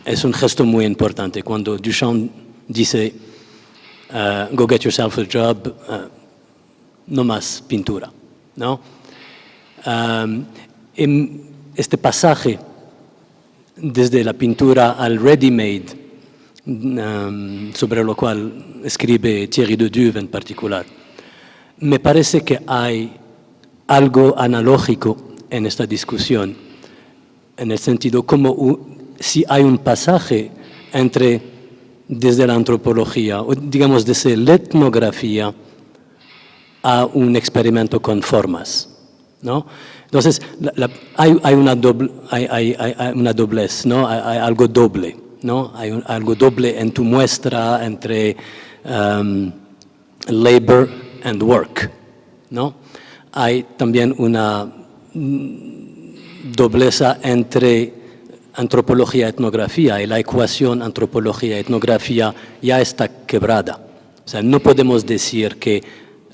es un gesto muy importante. Cuando Duchamp dice, go get yourself a job, no más pintura, ¿no? En este pasaje, desde la pintura al ready-made, sobre lo cual escribe Thierry de Duve en particular, me parece que hay algo analógico en esta discusión, en el sentido como si hay un pasaje desde la antropología, o digamos desde la etnografía, a un experimento con formas, ¿no? Entonces, hay una doblez, ¿no? Hay algo doble, ¿no? Hay algo doble en tu muestra entre labor and work, ¿no? Hay también una dobleza entre antropología y etnografía, y la ecuación antropología-etnografía ya está quebrada. O sea, no podemos decir que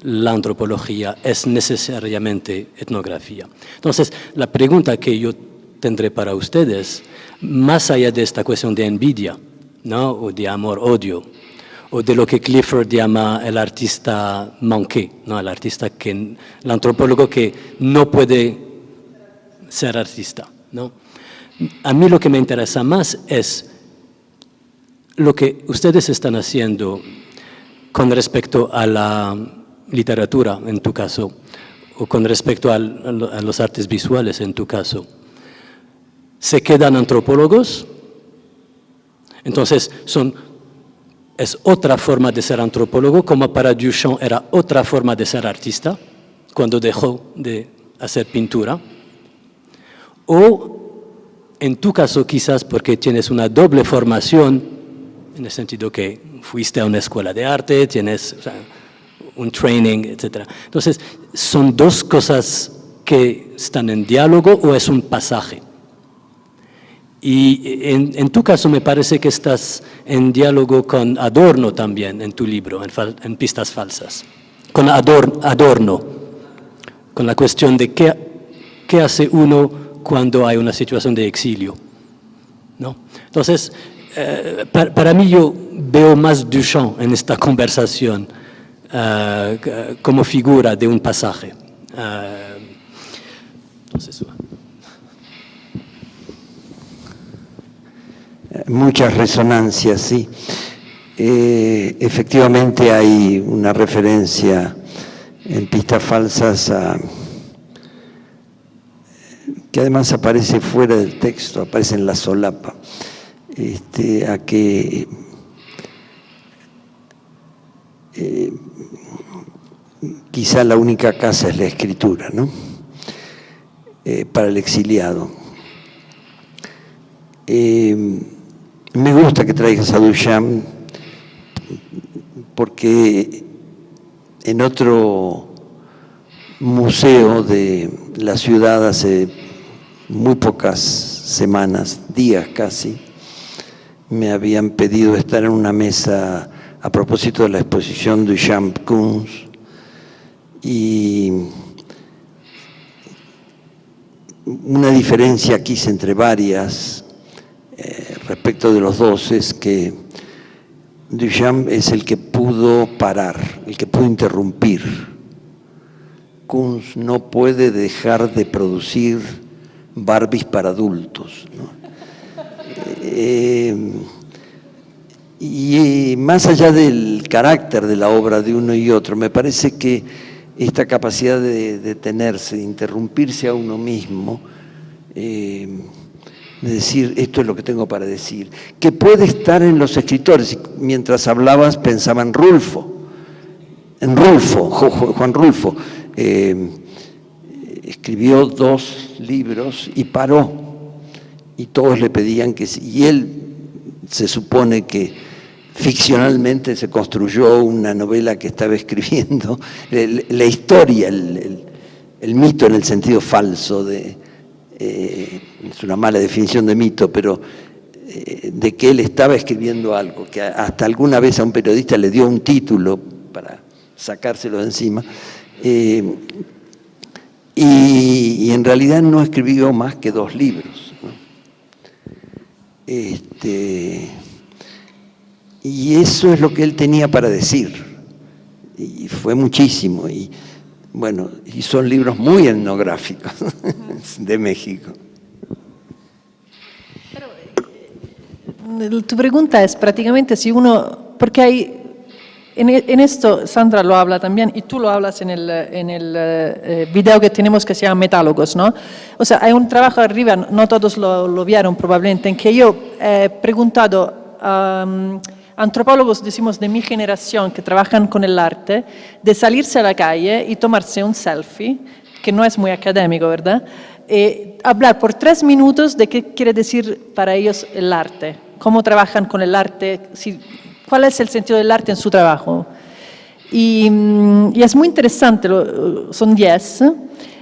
la antropología es necesariamente etnografía. Entonces, la pregunta que yo tendré para ustedes, más allá de esta cuestión de envidia, ¿no? O de amor-odio, o de lo que Clifford llama el artista manqué, ¿no? El antropólogo que no puede ser artista, ¿no? A mí lo que me interesa más es lo que ustedes están haciendo con respecto a la literatura, en tu caso, o con respecto a los artes visuales, en tu caso. ¿Se quedan antropólogos? Entonces, es otra forma de ser antropólogo, como para Duchamp era otra forma de ser artista, cuando dejó de hacer pintura. O, en tu caso, quizás porque tienes una doble formación, en el sentido que fuiste a una escuela de arte, tienes un training, etc. Entonces, ¿son dos cosas que están en diálogo o es un pasaje? Y en tu caso me parece que estás en diálogo con Adorno también en tu libro, en Pistas Falsas. Con Adorno, con la cuestión de qué hace uno cuando hay una situación de exilio, ¿no? Entonces, para mí yo veo más Duchamp en esta conversación como figura de un pasaje. Entonces, muchas resonancias, sí. Efectivamente hay una referencia en Pistas Falsas que además aparece fuera del texto, aparece en la solapa, a que quizá la única casa es la escritura, ¿no? Para el exiliado. Me gusta que traigas a Duchamp porque en otro museo de la ciudad hace muy pocas semanas, días casi, me habían pedido estar en una mesa a propósito de la exposición Duchamp-Kunz y una diferencia que hice entre varias respecto de los dos es que Duchamp es el que pudo parar, el que pudo interrumpir. Kunz no puede dejar de producir Barbies para adultos, ¿no? Y más allá del carácter de la obra de uno y otro, me parece que esta capacidad de detenerse, de interrumpirse a uno mismo, de decir, esto es lo que tengo para decir, que puede estar en los escritores. Mientras hablabas pensaba en Juan Rulfo. Escribió 2 libros y paró, y todos le pedían que sí, y él se supone que ficcionalmente se construyó una novela que estaba escribiendo, la historia, el mito en el sentido falso, es una mala definición de mito, pero de que él estaba escribiendo algo, que hasta alguna vez a un periodista le dio un título para sacárselo de encima, y en realidad no escribió más que 2 libros, ¿no? Y eso es lo que él tenía para decir, y fue muchísimo, y bueno, y son libros muy etnográficos de México. Pero, tu pregunta es prácticamente si uno, porque hay, en esto Sandra lo habla también y tú lo hablas en el video que tenemos que se llama Metálogos, ¿no? O sea, hay un trabajo arriba, no todos lo vieron probablemente, en que yo he preguntado antropólogos, decimos, de mi generación que trabajan con el arte, de salirse a la calle y tomarse un selfie, que no es muy académico, ¿verdad? Hablar por 3 minutos de qué quiere decir para ellos el arte, cómo trabajan con el arte, cuál es el sentido del arte en su trabajo. Y es muy interesante, son 10.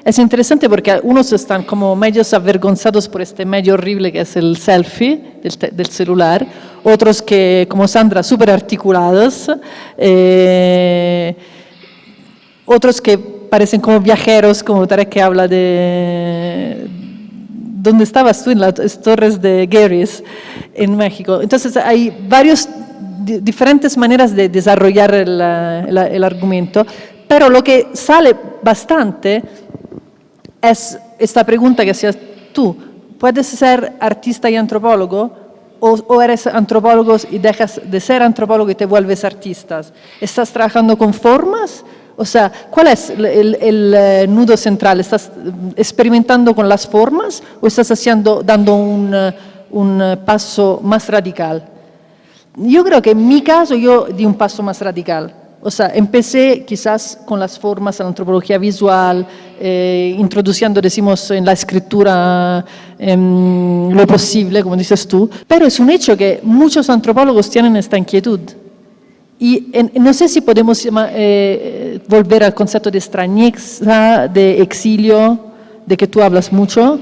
Es interesante porque unos están como medios avergonzados por este medio horrible que es el selfie del celular, otros que, como Sandra, súper articulados, otros que parecen como viajeros, como Tarek que habla de... ¿Dónde estabas tú? En las torres de Gerres, en México. Entonces hay varios diferentes maneras de desarrollar el argumento, pero lo que sale bastante es esta pregunta que hacías tú: ¿puedes ser artista y antropólogo? ¿O eres antropólogo y dejas de ser antropólogo y te vuelves artista? ¿Estás trabajando con formas? O sea, ¿cuál es el nudo central? ¿Estás experimentando con las formas o estás dando un paso más radical? Yo creo que en mi caso yo di un paso más radical. O sea, empecé quizás con las formas, la antropología visual, introduciendo, decimos, en la escritura lo posible, como dices tú, pero es un hecho que muchos antropólogos tienen esta inquietud. Y no sé si podemos volver al concepto de extrañeza, de exilio, de que tú hablas mucho,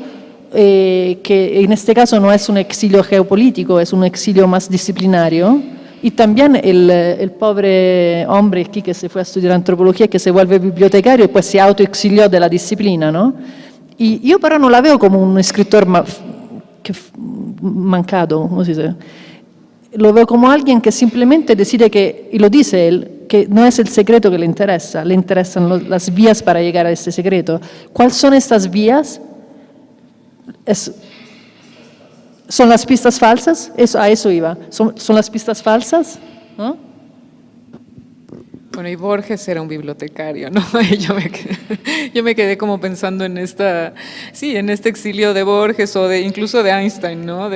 que en este caso no es un exilio geopolítico, es un exilio más disciplinario. Y también el pobre hombre aquí que se fue a estudiar antropología, que se vuelve bibliotecario y pues se autoexilió de la disciplina, ¿no? Y yo pero no la veo como un escritor mancado, ¿cómo se dice? Lo veo como alguien que simplemente decide que, y lo dice él, que no es el secreto que le interesan las vías para llegar a este secreto. ¿Cuáles son estas vías? ¿Son las pistas falsas? A eso iba. ¿Son las pistas falsas? ¿No? Bueno, y Borges era un bibliotecario, ¿no? Yo me quedé como pensando en en este exilio de Borges o incluso de Einstein, ¿no?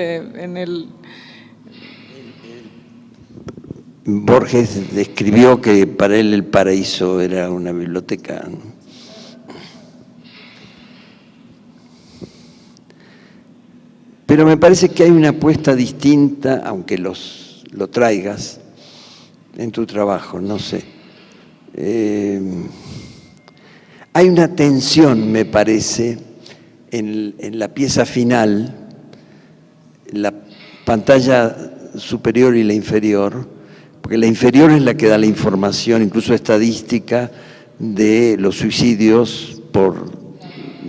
Borges describió que para él el paraíso era una biblioteca, ¿no? Pero me parece que hay una apuesta distinta, aunque lo traigas en tu trabajo, no sé. Hay una tensión, me parece, en la pieza final, la pantalla superior y la inferior, porque la inferior es la que da la información, incluso estadística, de los suicidios por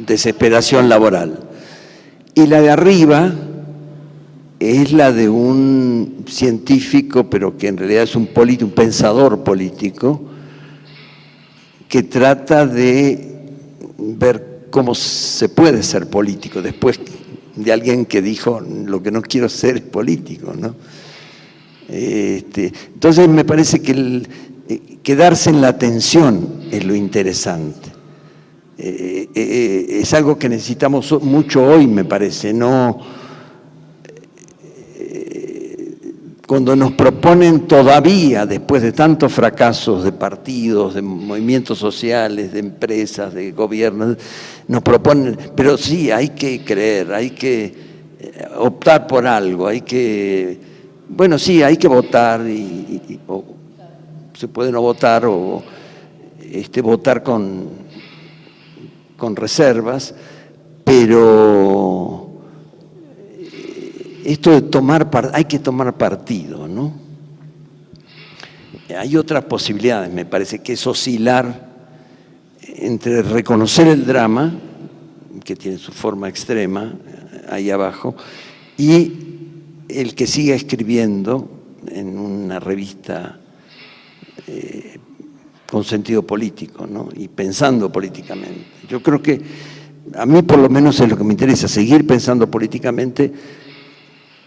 desesperación laboral. Y la de arriba es la de un científico, pero que en realidad es un pensador político, que trata de ver cómo se puede ser político, después de alguien que dijo, lo que no quiero ser es político, ¿no? Entonces me parece que quedarse en la atención es lo interesante. Es algo que necesitamos mucho hoy, me parece, ¿no? Cuando nos proponen todavía, después de tantos fracasos de partidos, de movimientos sociales, de empresas, de gobiernos, nos proponen, pero sí, hay que creer, hay que optar por algo, bueno, sí, hay que votar, o se puede no votar, o votar con reservas, pero esto de hay que tomar partido, ¿no? Hay otras posibilidades, me parece, que es oscilar entre reconocer el drama, que tiene su forma extrema, ahí abajo, y el que siga escribiendo en una revista con sentido político, ¿no? Y pensando políticamente. Yo creo que a mí por lo menos es lo que me interesa, seguir pensando políticamente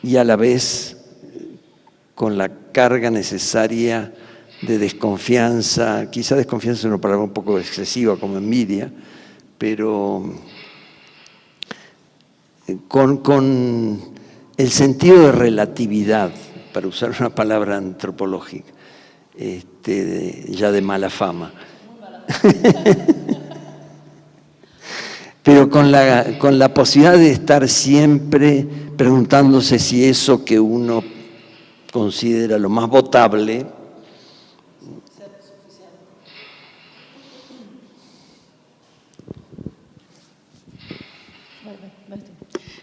y a la vez con la carga necesaria de desconfianza, quizá desconfianza es una palabra un poco excesiva como envidia, pero con el sentido de relatividad para usar una palabra antropológica, ya de mala fama. Pero con la posibilidad de estar siempre preguntándose si eso que uno considera lo más votable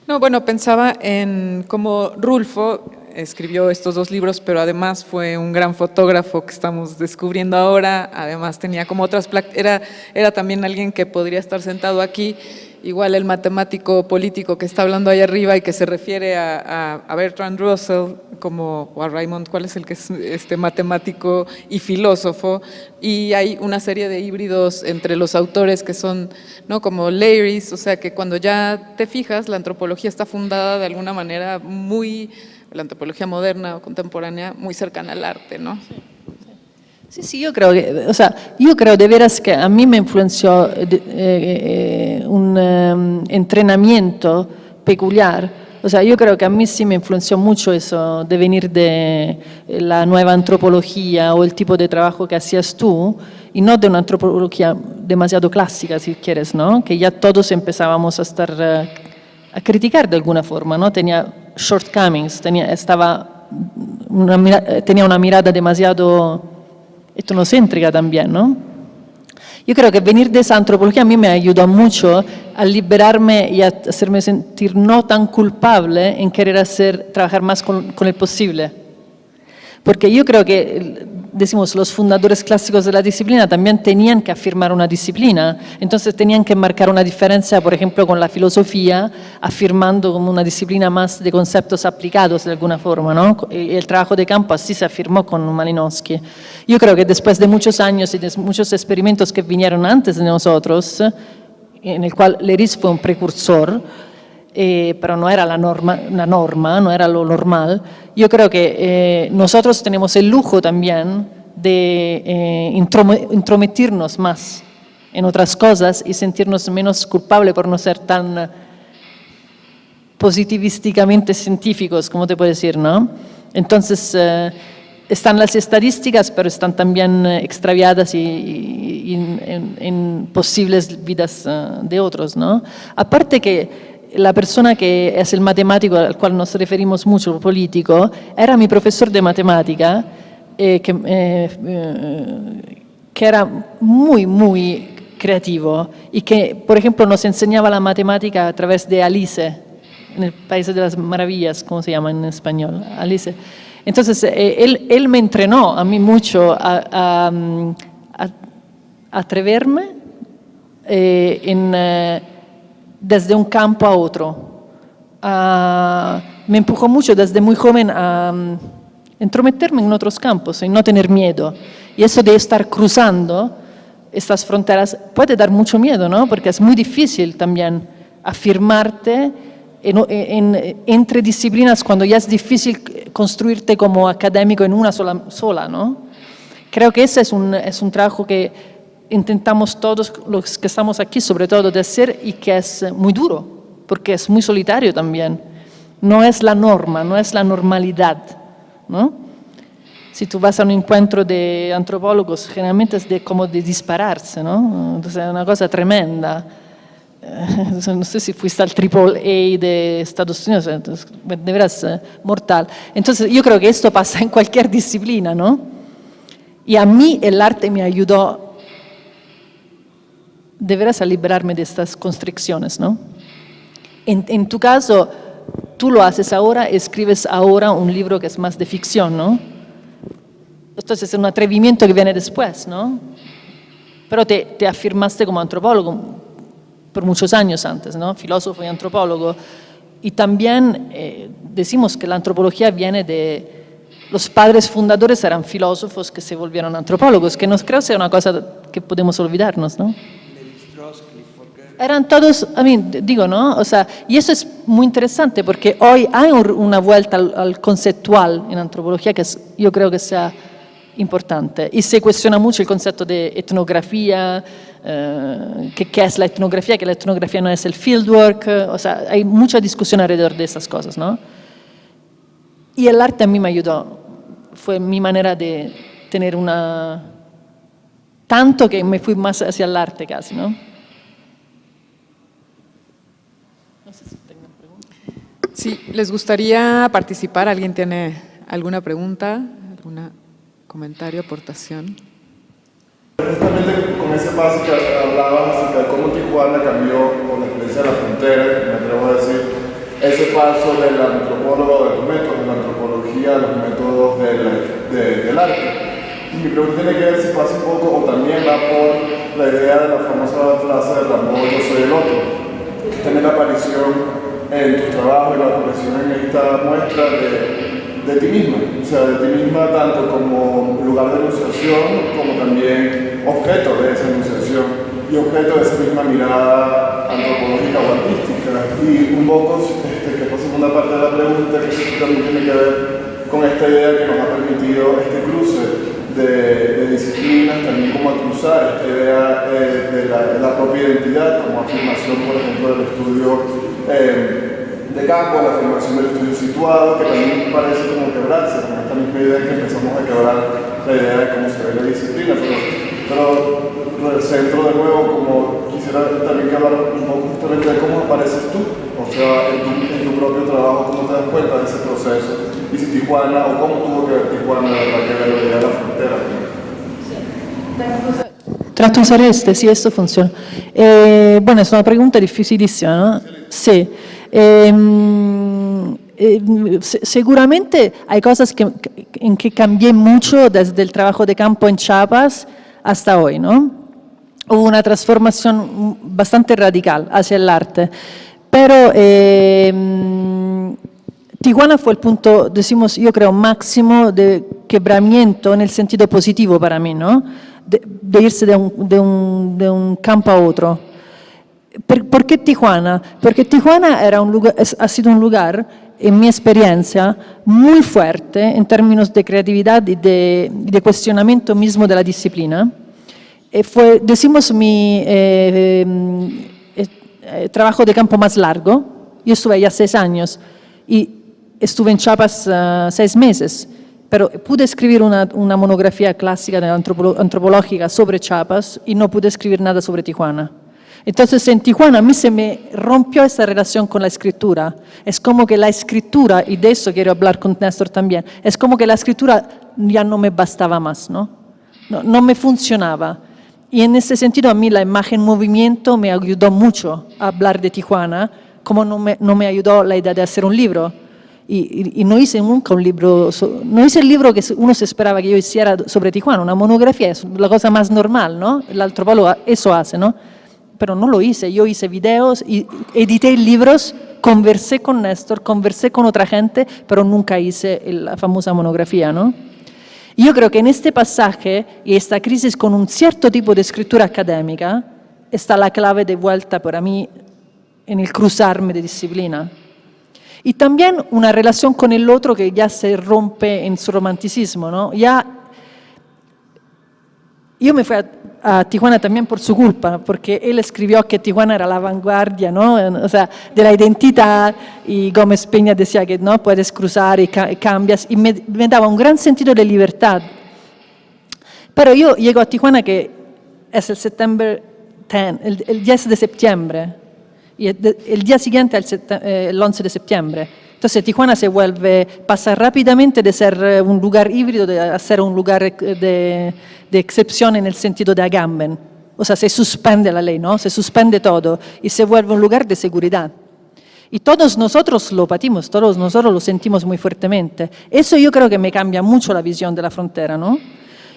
No, bueno, pensaba en cómo Rulfo escribió estos dos libros, pero además fue un gran fotógrafo que estamos descubriendo ahora, además tenía como otras era también alguien que podría estar sentado aquí, igual el matemático político que está hablando ahí arriba y que se refiere a Bertrand Russell, o a Raymond, ¿cuál es el que es matemático y filósofo? Y hay una serie de híbridos entre los autores que son, ¿no?, como layers, o sea que cuando ya te fijas, la antropología está fundada de alguna manera la antropología moderna o contemporánea, muy cercana al arte, ¿no? Sí, yo creo yo creo de veras que a mí me influenció un entrenamiento peculiar. O sea, yo creo que a mí sí me influenció mucho eso de venir de la nueva antropología o el tipo de trabajo que hacías tú, y no de una antropología demasiado clásica, si quieres, ¿no? Que ya todos empezábamos a estar a criticar de alguna forma, ¿no? Tenía shortcomings, tenía una mirada demasiado etnocéntrica también, ¿no? Yo creo que venir de esa antropología a mí me ayudó mucho a liberarme y a hacerme sentir no tan culpable en querer trabajar más con el posible. Porque yo creo que, decimos, los fundadores clásicos de la disciplina también tenían que afirmar una disciplina, entonces tenían que marcar una diferencia, por ejemplo, con la filosofía, afirmando como una disciplina más de conceptos aplicados de alguna forma, ¿no? Y el trabajo de campo así se afirmó con Malinowski. Yo creo que después de muchos años y de muchos experimentos que vinieron antes de nosotros, en el cual Leiris fue un precursor, pero no era la norma, no era lo normal. Yo creo que nosotros tenemos el lujo también de intrometernos más en otras cosas y sentirnos menos culpables por no ser tan positivísticamente científicos, como te puedo decir, ¿no? Entonces, están las estadísticas, pero están también extraviadas y en posibles vidas de otros, ¿no? Aparte que la persona que es el matemático al cual nos referimos mucho, el político, era mi profesor de matemática, que era muy, muy creativo y que, por ejemplo, nos enseñaba la matemática a través de Alice, en el País de las Maravillas, ¿cómo se llama en español? Alice. Entonces, él me entrenó a mí mucho a atreverme desde un campo a otro. Me empujó mucho desde muy joven a entrometerme en otros campos y no tener miedo. Y eso de estar cruzando estas fronteras puede dar mucho miedo, ¿no? Porque es muy difícil también afirmarte entre disciplinas cuando ya es difícil construirte como académico en una sola, ¿no? Creo que ese es un trabajo que intentamos todos los que estamos aquí, sobre todo, de hacer, y que es muy duro, porque es muy solitario también. No es la norma, no es la normalidad, ¿no? Si tú vas a un encuentro de antropólogos, generalmente es como de dispararse, ¿no? Entonces es una cosa tremenda. No sé si fuiste al AAA de Estados Unidos, entonces, de veras mortal. Entonces yo creo que esto pasa en cualquier disciplina, ¿no? Y a mí el arte me ayudó de veras a liberarme de estas constricciones, ¿no? En tu caso, tú lo haces ahora, escribes ahora un libro que es más de ficción, ¿no? Entonces es un atrevimiento que viene después, ¿no? Pero te afirmaste como antropólogo por muchos años antes, ¿no? Filósofo y antropólogo. Y también decimos que la antropología viene de... Los padres fundadores eran filósofos que se volvieron antropólogos, que no creo sea una cosa que podemos olvidarnos, ¿no? Eran todos, digo, ¿no? O sea, y eso es muy interesante porque hoy hay una vuelta al conceptual en antropología que yo creo que sea importante. Y se cuestiona mucho el concepto de etnografía, ¿qué es la etnografía? Que la etnografía no es el fieldwork, o sea, hay mucha discusión alrededor de esas cosas, ¿no? Y el arte a mí me ayudó, fue mi manera de tener tanto que me fui más hacia el arte casi, ¿no? No sé si tengo preguntas. Sí, ¿les gustaría participar? ¿Alguien tiene alguna pregunta, algún comentario, aportación? Justamente con ese paso que hablabas acerca de cómo Tijuana cambió con la experiencia de la frontera, me atrevo a decir, ese paso del antropólogo, de los métodos de la antropología, a los métodos del arte. Y mi pregunta tiene que ver si pasa un poco, o también va por la idea de la famosa frase de Ramón, yo soy el otro, que tiene la aparición en tu trabajo y la aparición en esta muestra de ti misma, o sea, de ti misma tanto como lugar de enunciación como también objeto de esa enunciación y objeto de esa misma mirada antropológica o artística. Y un poco, que fue segunda parte de la pregunta, que también tiene que ver con esta idea que nos ha permitido este cruce de disciplinas, también como a cruzar esta idea de la propia identidad como afirmación, por ejemplo, del estudio de campo, la afirmación del estudio situado, que también parece como quebrarse con esta misma idea que empezamos a quebrar la idea de cómo se ve la disciplina, pero el centro de nuevo, como quisiera también que hablar un poco justamente de cómo apareces tú, o sea, en tu propio trabajo, cómo te das cuenta de ese proceso, y si Tijuana, o cómo tuvo que ver Tijuana para que ver la idea de la frontera. Tratto usare este, sì, questo funziona. Bueno, es una pregunta difficilissima, ¿no? Sí. Seguramente hay cosas en que cambié mucho desde el trabajo de campo en Chiapas hasta hoy, ¿no? Hubo una transformación bastante radical hacia el arte, pero Tijuana fue el punto, decimos, yo creo, máximo de quebramiento en el sentido positivo para mí, ¿no? De irse de un campo a otro. ¿Por qué Tijuana? Porque Tijuana era ha sido un lugar, en mi experiencia, muy fuerte en términos de creatividad y de cuestionamiento mismo de la disciplina. Fue, decimos, mi trabajo de campo más largo. Yo estuve allá 6 años y estuve en Chiapas 6 meses. Pero pude escribir una monografía clásica antropológica sobre Chiapas y no pude escribir nada sobre Tijuana. Entonces en Tijuana a mí se me rompió esa relación con la escritura. Es como que la escritura, y de eso quiero hablar con Néstor también, es como que la escritura ya no me bastaba más, ¿no? No me funcionaba. Y en ese sentido a mí la imagen movimiento me ayudó mucho a hablar de Tijuana, como no me ayudó la idea de hacer un libro. Y no hice nunca un libro, no hice el libro que uno se esperaba que yo hiciera sobre Tijuana, una monografía, es la cosa más normal, ¿no? El antropólogo eso hace, ¿no? Pero no lo hice, yo hice videos, y edité libros, conversé con Néstor, conversé con otra gente, pero nunca hice la famosa monografía, ¿no? Y yo creo que en este pasaje y esta crisis con un cierto tipo de escritura académica está la clave de vuelta para mí en el cruzarme de disciplina. Y también una relación con el otro que ya se rompe en su romanticismo, ¿no? Ya, yo me fui a Tijuana también por su culpa, porque él escribió que Tijuana era la vanguardia, ¿no? O sea, de la identidad, y Gómez Peña decía que no puedes cruzar y cambias, y me daba un gran sentido de libertad. Pero yo llego a Tijuana, que es el 10 de septiembre, y el día siguiente, el 11 de septiembre. Entonces Tijuana pasa rápidamente de ser un lugar híbrido a ser un lugar de excepción en el sentido de Agamben. O sea, se suspende la ley, ¿no? Se suspende todo y se vuelve un lugar de seguridad. Y todos nosotros lo patimos, todos nosotros lo sentimos muy fuertemente. Eso yo creo que me cambia mucho la visión de la frontera, ¿no?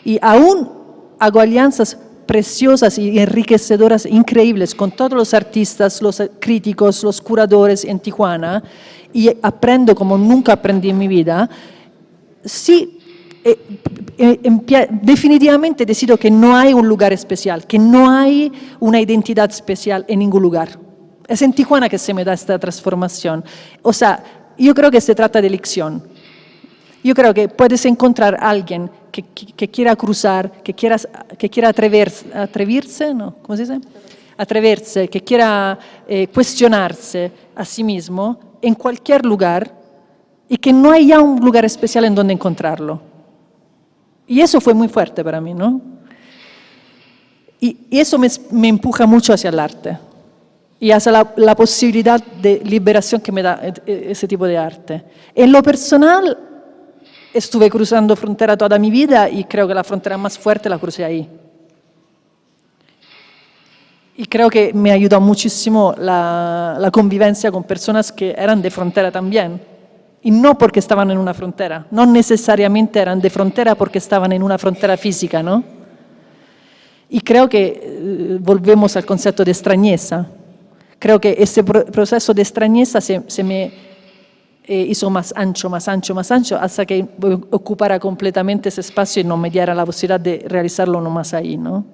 Y aún hago alianzas preciosas y enriquecedoras, increíbles, con todos los artistas, los críticos, los curadores en Tijuana, y aprendo como nunca aprendí en mi vida. Sí, definitivamente decido que no hay un lugar especial, que no hay una identidad especial en ningún lugar. Es en Tijuana que se me da esta transformación. O sea, yo creo que se trata de elección. Yo creo que puedes encontrar a alguien que quiera cruzar, que quiera atreverse, ¿no? ¿Cómo se dice? Atreverse, que quiera cuestionarse a sí mismo en cualquier lugar, y que no hay ya un lugar especial en donde encontrarlo. Y eso fue muy fuerte para mí, ¿no? Y eso me empuja mucho hacia el arte y hacia la posibilidad de liberación que me da ese tipo de arte. En lo personal, estuve cruzando frontera toda mi vida y creo que la frontera más fuerte la crucé ahí. Y creo que me ayudó muchísimo la convivencia con personas que eran de frontera también. Y no porque estaban en una frontera, no necesariamente eran de frontera porque estaban en una frontera física, ¿no? Y creo que volvemos al concepto de extrañeza. Creo que ese proceso de extrañeza se me hizo más ancho, hasta que ocupara completamente ese espacio y no me diera la posibilidad de realizarlo nomás ahí, ¿no?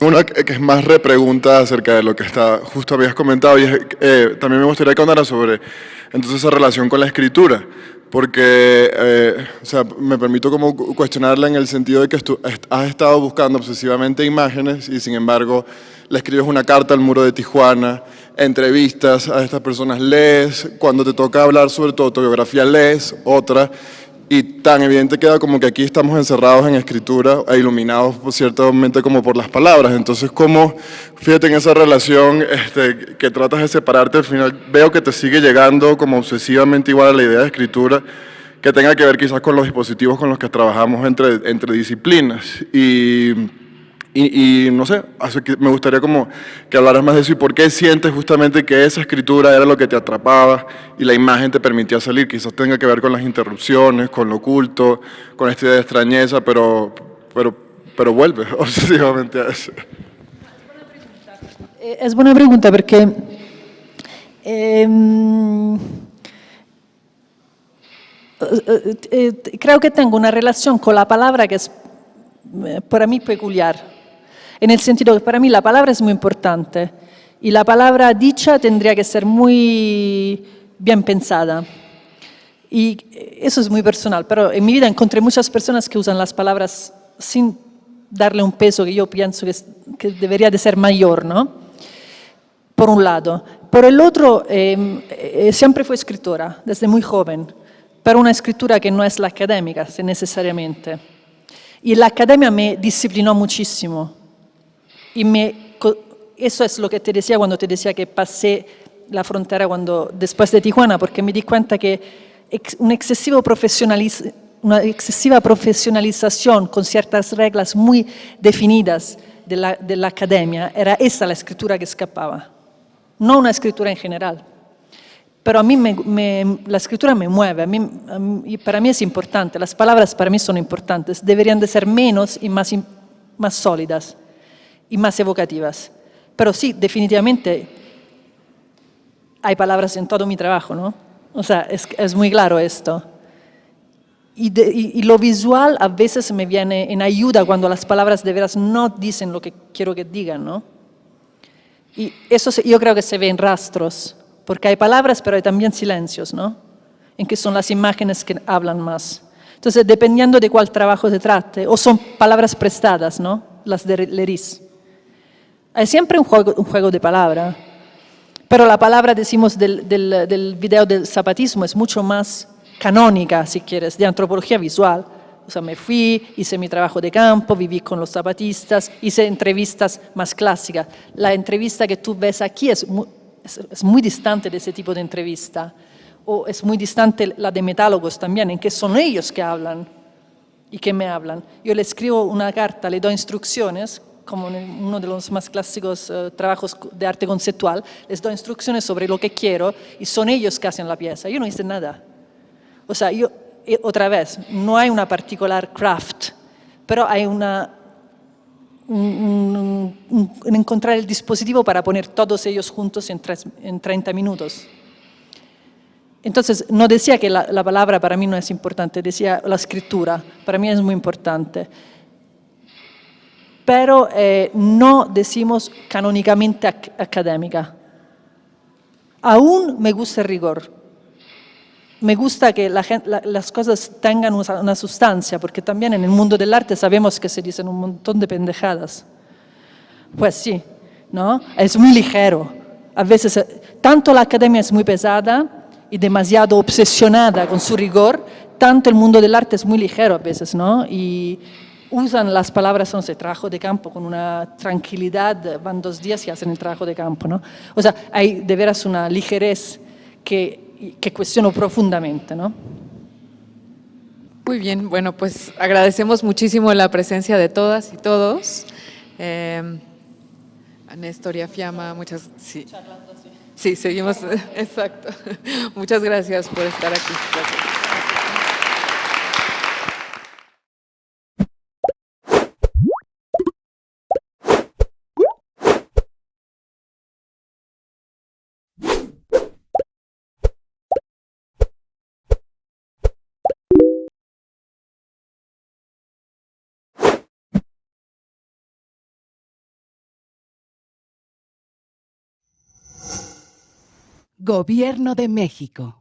Una que es más repregunta acerca de lo que justo habías comentado, y también me gustaría que hablara sobre entonces esa relación con la escritura, porque o sea, me permito como cuestionarla en el sentido de que has estado buscando obsesivamente imágenes y sin embargo le escribes una carta al muro de Tijuana, entrevistas a estas personas, lees, cuando te toca hablar sobre tu autobiografía lees otra, y tan evidente queda como que aquí estamos encerrados en escritura e iluminados ciertamente como por las palabras. Entonces, como, fíjate en esa relación que tratas de separarte, al final veo que te sigue llegando como obsesivamente igual a la idea de escritura, que tenga que ver quizás con los dispositivos con los que trabajamos entre disciplinas. Y no sé, así que me gustaría como que hablaras más de eso y por qué sientes justamente que esa escritura era lo que te atrapaba y la imagen te permitía salir. Quizás tenga que ver con las interrupciones, con lo oculto, con esta idea de extrañeza, pero vuelve obsesivamente a eso. Es buena pregunta porque creo que tengo una relación con la palabra que es para mí peculiar. En el sentido que para mí la palabra es muy importante y la palabra dicha tendría que ser muy bien pensada. Y eso es muy personal, pero en mi vida encontré muchas personas que usan las palabras sin darle un peso que yo pienso que debería de ser mayor, ¿no? Por un lado. Por el otro, siempre fui escritora, desde muy joven, pero una escritura que no es la académica necesariamente. Y la academia me disciplinó muchísimo. Y eso es lo que te decía cuando te decía que pasé la frontera después de Tijuana, porque me di cuenta que una excesiva profesionalización con ciertas reglas muy definidas de la academia, era esa la escritura que escapaba, no una escritura en general. Pero a mí la escritura me mueve, y para mí es importante, las palabras para mí son importantes, deberían de ser menos y más sólidas y más evocativas. Pero sí, definitivamente hay palabras en todo mi trabajo, ¿no? O sea, es muy claro esto. Y lo visual a veces me viene en ayuda cuando las palabras de veras no dicen lo que quiero que digan, ¿no? Y eso yo creo que se ve en rastros, porque hay palabras, pero hay también silencios, ¿no? En que son las imágenes que hablan más. Entonces, dependiendo de cuál trabajo se trate, o son palabras prestadas, ¿no? Las de Leris. Hay siempre un juego de palabra, pero la palabra, decimos, del video del zapatismo es mucho más canónica, si quieres, de antropología visual. O sea, me fui, hice mi trabajo de campo, viví con los zapatistas, hice entrevistas más clásicas. La entrevista que tú ves aquí es muy distante de ese tipo de entrevista, o es muy distante la de metálogos también, en que son ellos que hablan y que me hablan. Yo le escribo una carta, le doy instrucciones, como en uno de los más clásicos trabajos de arte conceptual, les doy instrucciones sobre lo que quiero y son ellos que hacen la pieza. Yo no hice nada. O sea, otra vez, no hay una particular craft, pero hay encontrar el dispositivo para poner todos ellos juntos en 30 minutos. Entonces, no decía que la palabra para mí no es importante, decía la escritura, para mí es muy importante. Pero no decimos canónicamente académica. Aún me gusta el rigor. Me gusta que las cosas tengan una sustancia, porque también en el mundo del arte sabemos que se dicen un montón de pendejadas. Pues sí, ¿no? Es muy ligero. a veces, tanto la academia es muy pesada y demasiado obsesionada con su rigor, tanto el mundo del arte es muy ligero a veces, ¿no? Y usan las palabras, no sé, trabajo de campo con una tranquilidad, van 2 días y hacen el trabajo de campo, ¿no? O sea, hay de veras una ligerez que cuestiono profundamente, ¿no? Muy bien, bueno, pues agradecemos muchísimo la presencia de todas y todos. A Néstor y a Fiamma, muchas... Sí, sí, seguimos, exacto. Muchas gracias por estar aquí. Gracias. Gobierno de México.